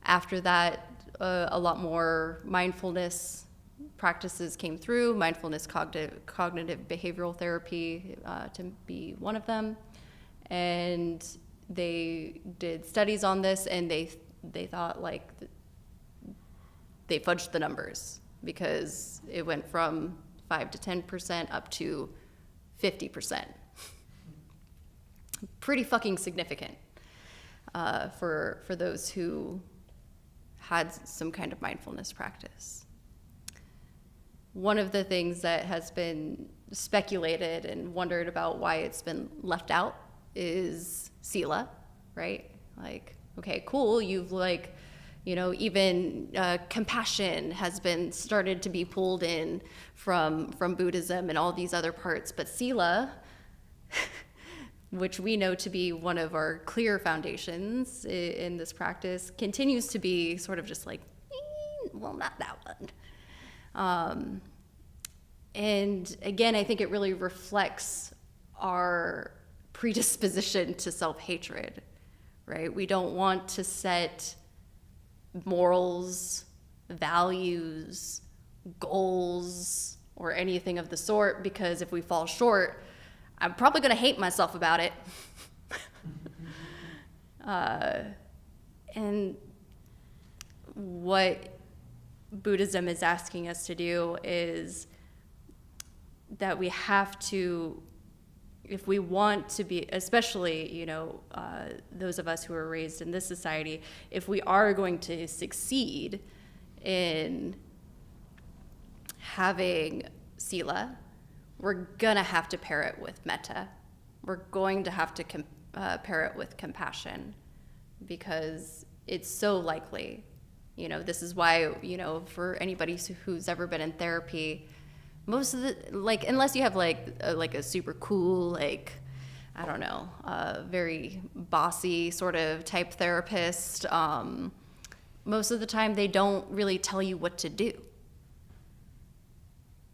After that, a lot more mindfulness practices came through, mindfulness cognitive behavioral therapy to be one of them. And they did studies on this, and they thought they fudged the numbers, because it went from 5 to 10% up to 50%. Pretty fucking significant for those who had some kind of mindfulness practice. One of the things that has been speculated and wondered about why it's been left out is Sila, right? Like, okay, cool, you've even compassion has been started to be pulled in from Buddhism and all these other parts, but Sila, which we know to be one of our clear foundations in this practice, continues to be sort of just like, well, not that one. And again, I think it really reflects our predisposition to self-hatred, right? We don't want to set morals, values, goals, or anything of the sort, because if we fall short, I'm probably going to hate myself about it. And what Buddhism is asking us to do is that we have to, if we want to be, especially, those of us who are raised in this society, if we are going to succeed in having Sila, we're gonna have to pair it with metta. We're going to have to pair it with compassion, because it's so likely, this is why, for anybody who's ever been in therapy, most of the, unless you have a super cool, I don't know, very bossy sort of type therapist, most of the time they don't really tell you what to do.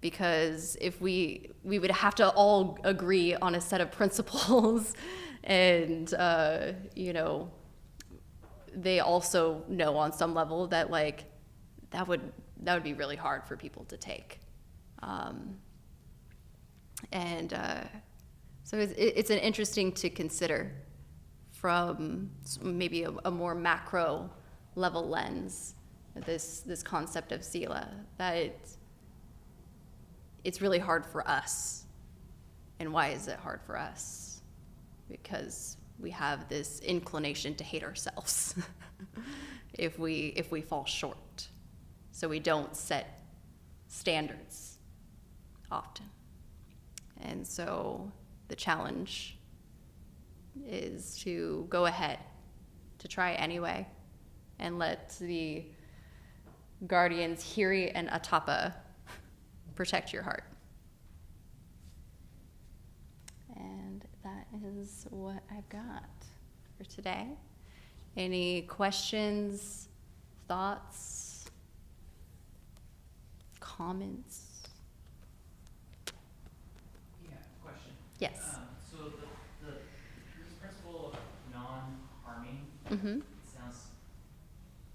Because if we would have to all agree on a set of principles, and they also know on some level that that would be really hard for people to take. So it's an interesting to consider from maybe a more macro level lens, this concept of Sila, that it's really hard for us. And why is it hard for us? Because we have this inclination to hate ourselves if we fall short. So we don't set standards often. And so the challenge is to go ahead, to try anyway, and let the guardians Hiri and Atapa protect your heart. And that is what I've got for today. Any questions, thoughts, comments? Yeah, question. Yes. So the principle of non-harming Mm-hmm. sounds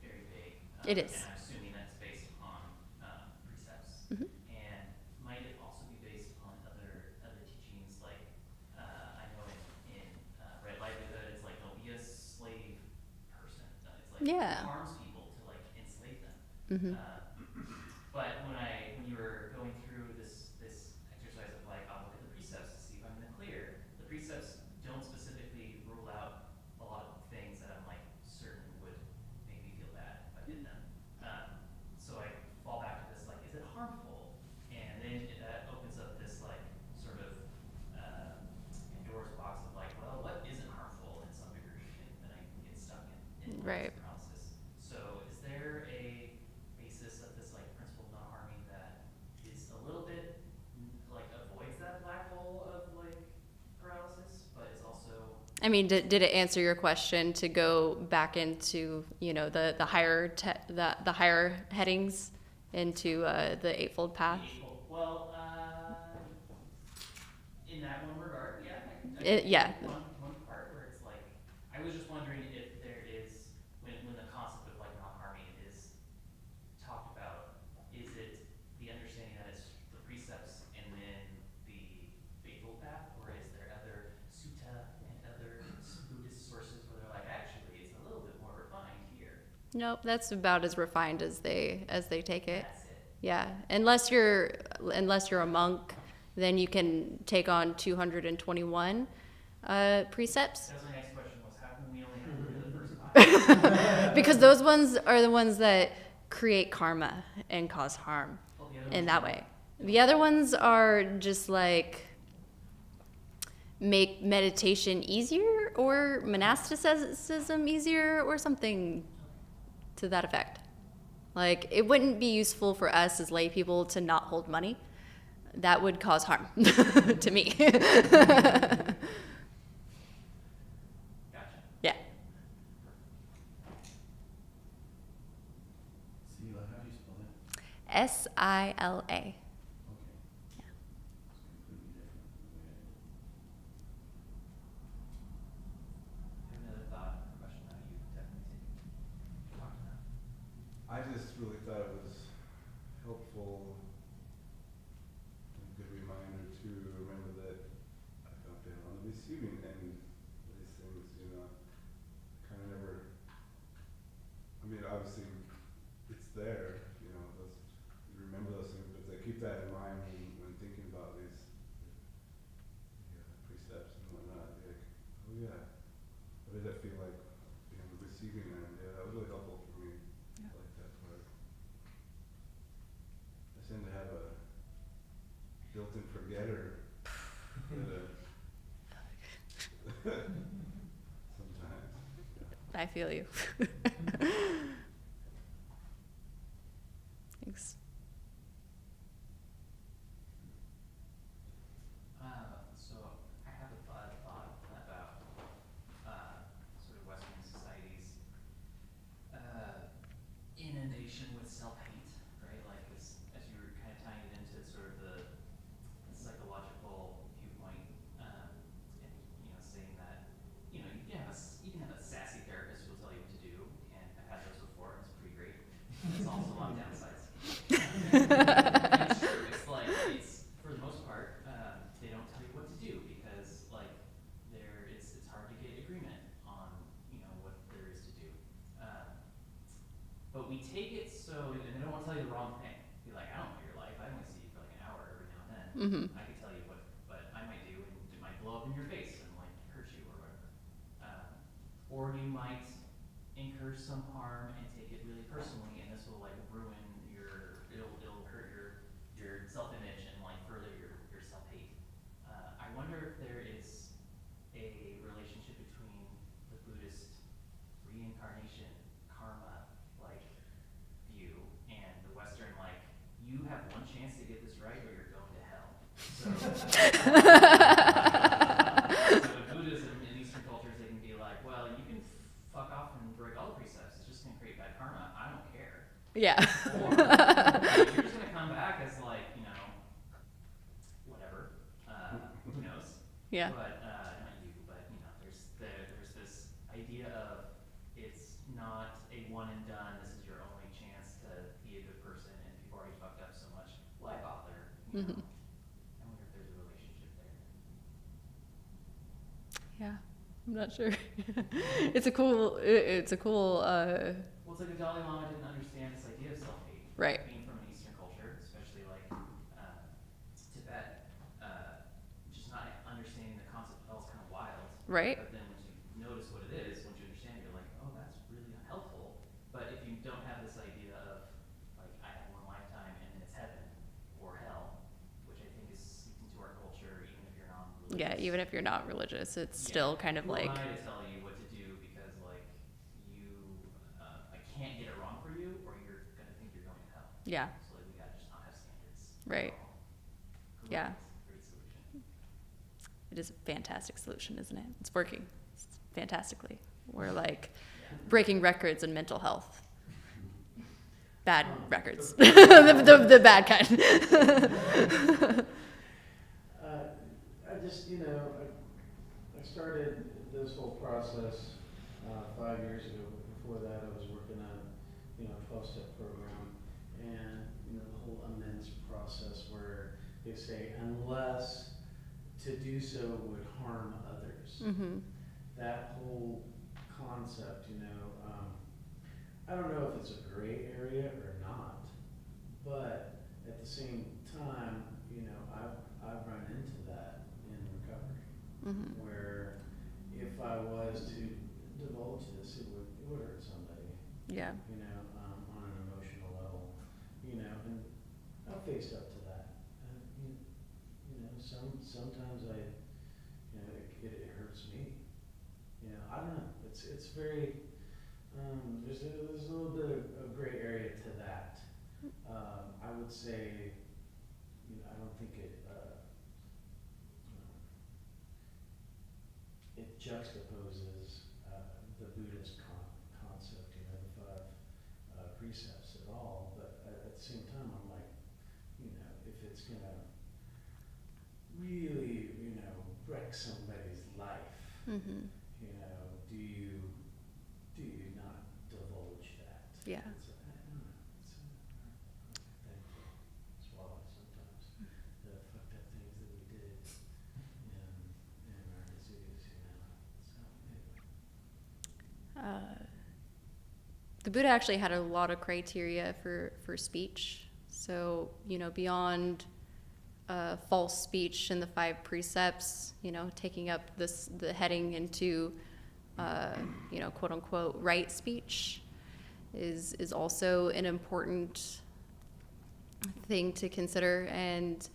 very vague. It is. And I'm assuming that's based upon precepts. Mm-hmm. And might it also be based upon other teachings, like I know in Red Livelihood, it's like don't be a slave person. It's like Yeah. it harms people to enslave them. Mm-hmm. But when you were going through this exercise of I'll look at the precepts to see if I'm in the clear, the precepts don't specifically rule out a lot of things that I'm certain would make me feel bad if I did I mean, did it answer your question to go back into, you know, the higher the higher headings into the Eightfold Path? The eightfold. Well, in that one regard, yeah. Yeah. One part where it's like, I was just wondering if there is, when the concept of like non-harming is talked about, is it the understanding that it's the precepts and then the Eightfold Path, or is there other sutta and other Buddhist sources where they're like, actually, it's a little bit more refined here? Nope, that's about as refined as they take it. That's it. Yeah, unless you're a monk, then you can take on 221 precepts. That was my next question, was how come we only have to do the first 5? Because those ones are the ones that create karma and cause harm Well, the other in ones that don't. way. The other ones are just like make meditation easier or monasticism easier or something to that effect. Like, it wouldn't be useful for us as lay people to not hold money. That would cause harm to me. Gotcha. Yeah. Sila, how do you spell that? Sila. Okay. It's completely different from the way I have another thought or question that you definitely talked about. I just really thought it was helpful, and a good reminder to remember that I got down on the receiving end of these things, you know. Kind of never, I mean, obviously, it's there, you know, those, you remember those things, but they keep that in mind when thinking about these precepts and whatnot. Be like, oh yeah, what did that feel like being on the receiving end? Yeah, that was really helpful for me. Yeah. I like that part. I tend to have a built-in forgetter that sometimes. I feel you. Thanks. So I have a thought about sort of Western society's inundation with self-hate, right? Like as you were kind of tying it into sort of the psychological viewpoint, and saying that you can have a sassy therapist who will tell you what to do, and I've had those before, and it's pretty great. It's also a lot of downsides. And it's true. It's like for the most part, they don't tell you what to do because like it's hard to get agreement on what there is to do. But we take it so, and they don't want to tell you the wrong thing. Be like, I don't know your life. I only see you for like an hour every now and then. Mm-hmm. I could tell you what I might do, and it might blow up in your face and like hurt you or whatever. Or you might incur some harm and take it really personally, and this will like ruin it'll hurt your self-image and like further your self-hate. I wonder if there is a relationship between the Buddhist reincarnation karma like view and the Western like, you have one chance to get this right or you're going to hell. So, so in Buddhism, in Eastern cultures, they can be like, well, you can fuck off and break all the precepts. It's just going to create bad karma. I don't care. Yeah. Or you're just going to come back as like, whatever. Who knows? Yeah. But not you, but there's this idea of it's not a one and done. This is your only chance to be a good person, and if you've already fucked up so much, why bother? Mhm. I wonder if there's a relationship there. Yeah. I'm not sure. It's a cool. Well, it's like the Dalai Lama didn't understand this idea of self-hate. Right. Being from an Eastern culture, especially like Tibet, just not understanding the concept of hell is kind of wild. Right. But then once you notice what it is, once you understand it, you're like, oh, that's really unhelpful. But if you don't have this idea of like, I have one lifetime and then it's heaven or hell, which I think is seeped into our culture, even if you're non-religious. Yeah. Even if you're not religious, it's still kind of Who like. am I to tell you what to do because like I can't get it wrong for you, or you're gonna think you're going to hell. Yeah. So like we gotta just not have standards. Right. Great, Yeah. great solution. It is a fantastic solution, isn't it? It's working. fantastically. We're like breaking records in mental health. Bad records. the bad kind. I just, I started this whole process 5 years ago. Before that, I was working on, 12-step program, and the whole amends process where they say unless to do so would harm others. Mm-hmm. That whole concept, I don't know if it's a gray area or not, but at the same time, I've run into that in recovery, Mm-hmm. where if I was to divulge this, it would hurt somebody, Yeah. on an emotional level, and I've faced up to that. Sometimes it hurts me. I don't know. It's very there's a little bit of gray area to that. I would say, I don't think it juxtaposes the Buddhist concept, the 5 precepts at all. But at the same time, I'm like, if it's gonna really, wreck somebody's life, Mm-hmm. do you not divulge that? Yeah. I don't know. Thankful swallow sometimes the fucked up things that we did in our disease, So anyway. The Buddha actually had a lot of criteria for speech. So, beyond false speech and the 5 precepts, taking up the heading into, quote unquote, right speech is also an important thing to consider. And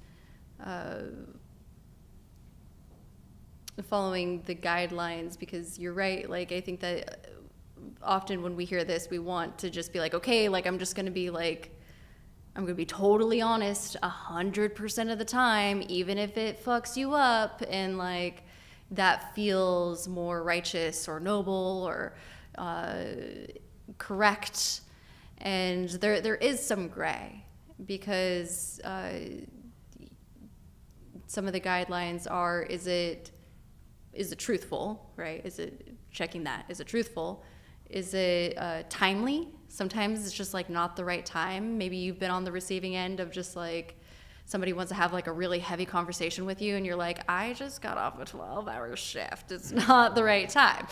following the guidelines, because you're right, like, I think that often when we hear this, we want to just be like, okay, like, I'm going to be totally honest 100% of the time, even if it fucks you up, and like that feels more righteous or noble or correct. And there is some gray, because some of the guidelines are, is it truthful, right? Is it checking that? Is it truthful? Is it timely? Sometimes it's just like not the right time. Maybe you've been on the receiving end of just like somebody wants to have like a really heavy conversation with you, and you're like, I just got off a 12-hour shift. It's not the right time.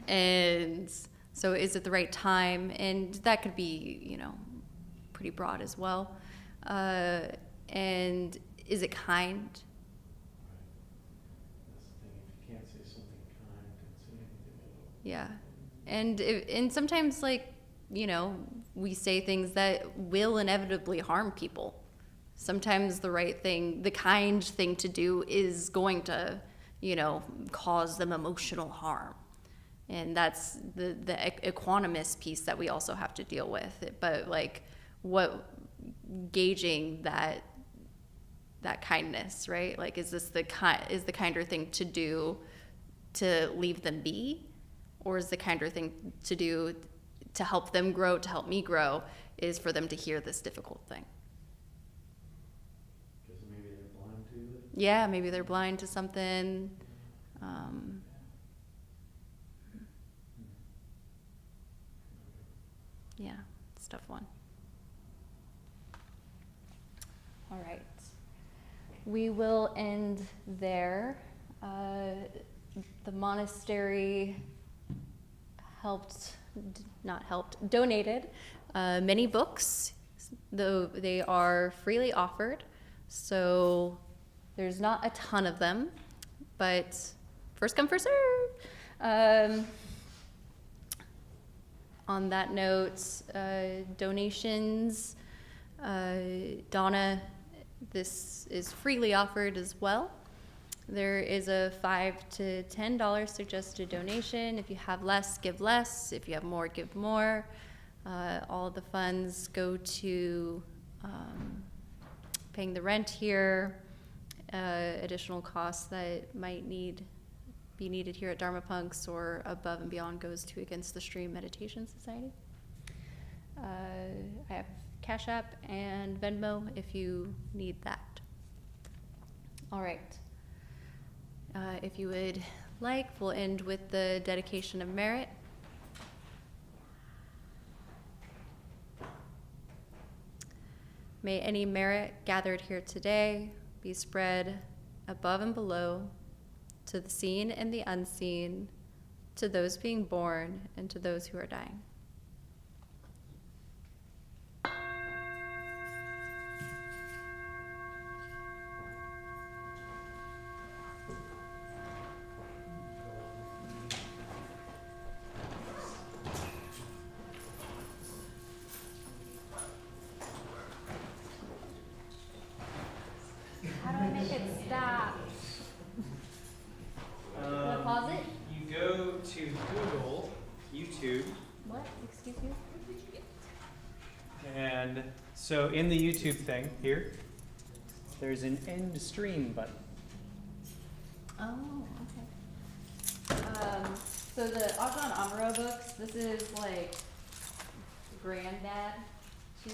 And so is it the right time? And that could be, pretty broad as well. And is it kind? That's the thing. If you can't say something kind, don't say anything at all. Yeah. And sometimes, like, we say things that will inevitably harm people. Sometimes the right thing, the kind thing to do is going to, cause them emotional harm. And that's the equanimous piece that we also have to deal with. But like, gauging that kindness, right? Like, is this the kinder thing to do to leave them be? Or is the kinder thing to do to help them grow, to help me grow, is for them to hear this difficult thing? Because maybe they're blind to it. Yeah, maybe they're blind to something. Yeah, it's a tough one. All right. We will end there. The monastery donated many books, though they are freely offered. So there's not a ton of them, but first come, first serve. On that note, donations, Donna, this is freely offered as well. There is a $5 to $10 suggested donation. If you have less, give less. If you have more, give more. All of the funds go to paying the rent here, additional costs that might need be needed here at Dharma Punx or above and beyond goes to Against the Stream Meditation Society. I have Cash App and Venmo if you need that. All right. If you would like, we'll end with the dedication of merit. May any merit gathered here today be spread above and below, to the seen and the unseen, to those being born and to those who are dying. How do I make it stop? Wanna pause it? You go to Google, YouTube, What? Excuse me? and so in the YouTube thing here, there's an end stream button. Oh, okay. So the Ajahn Amaro books, this is like granddad to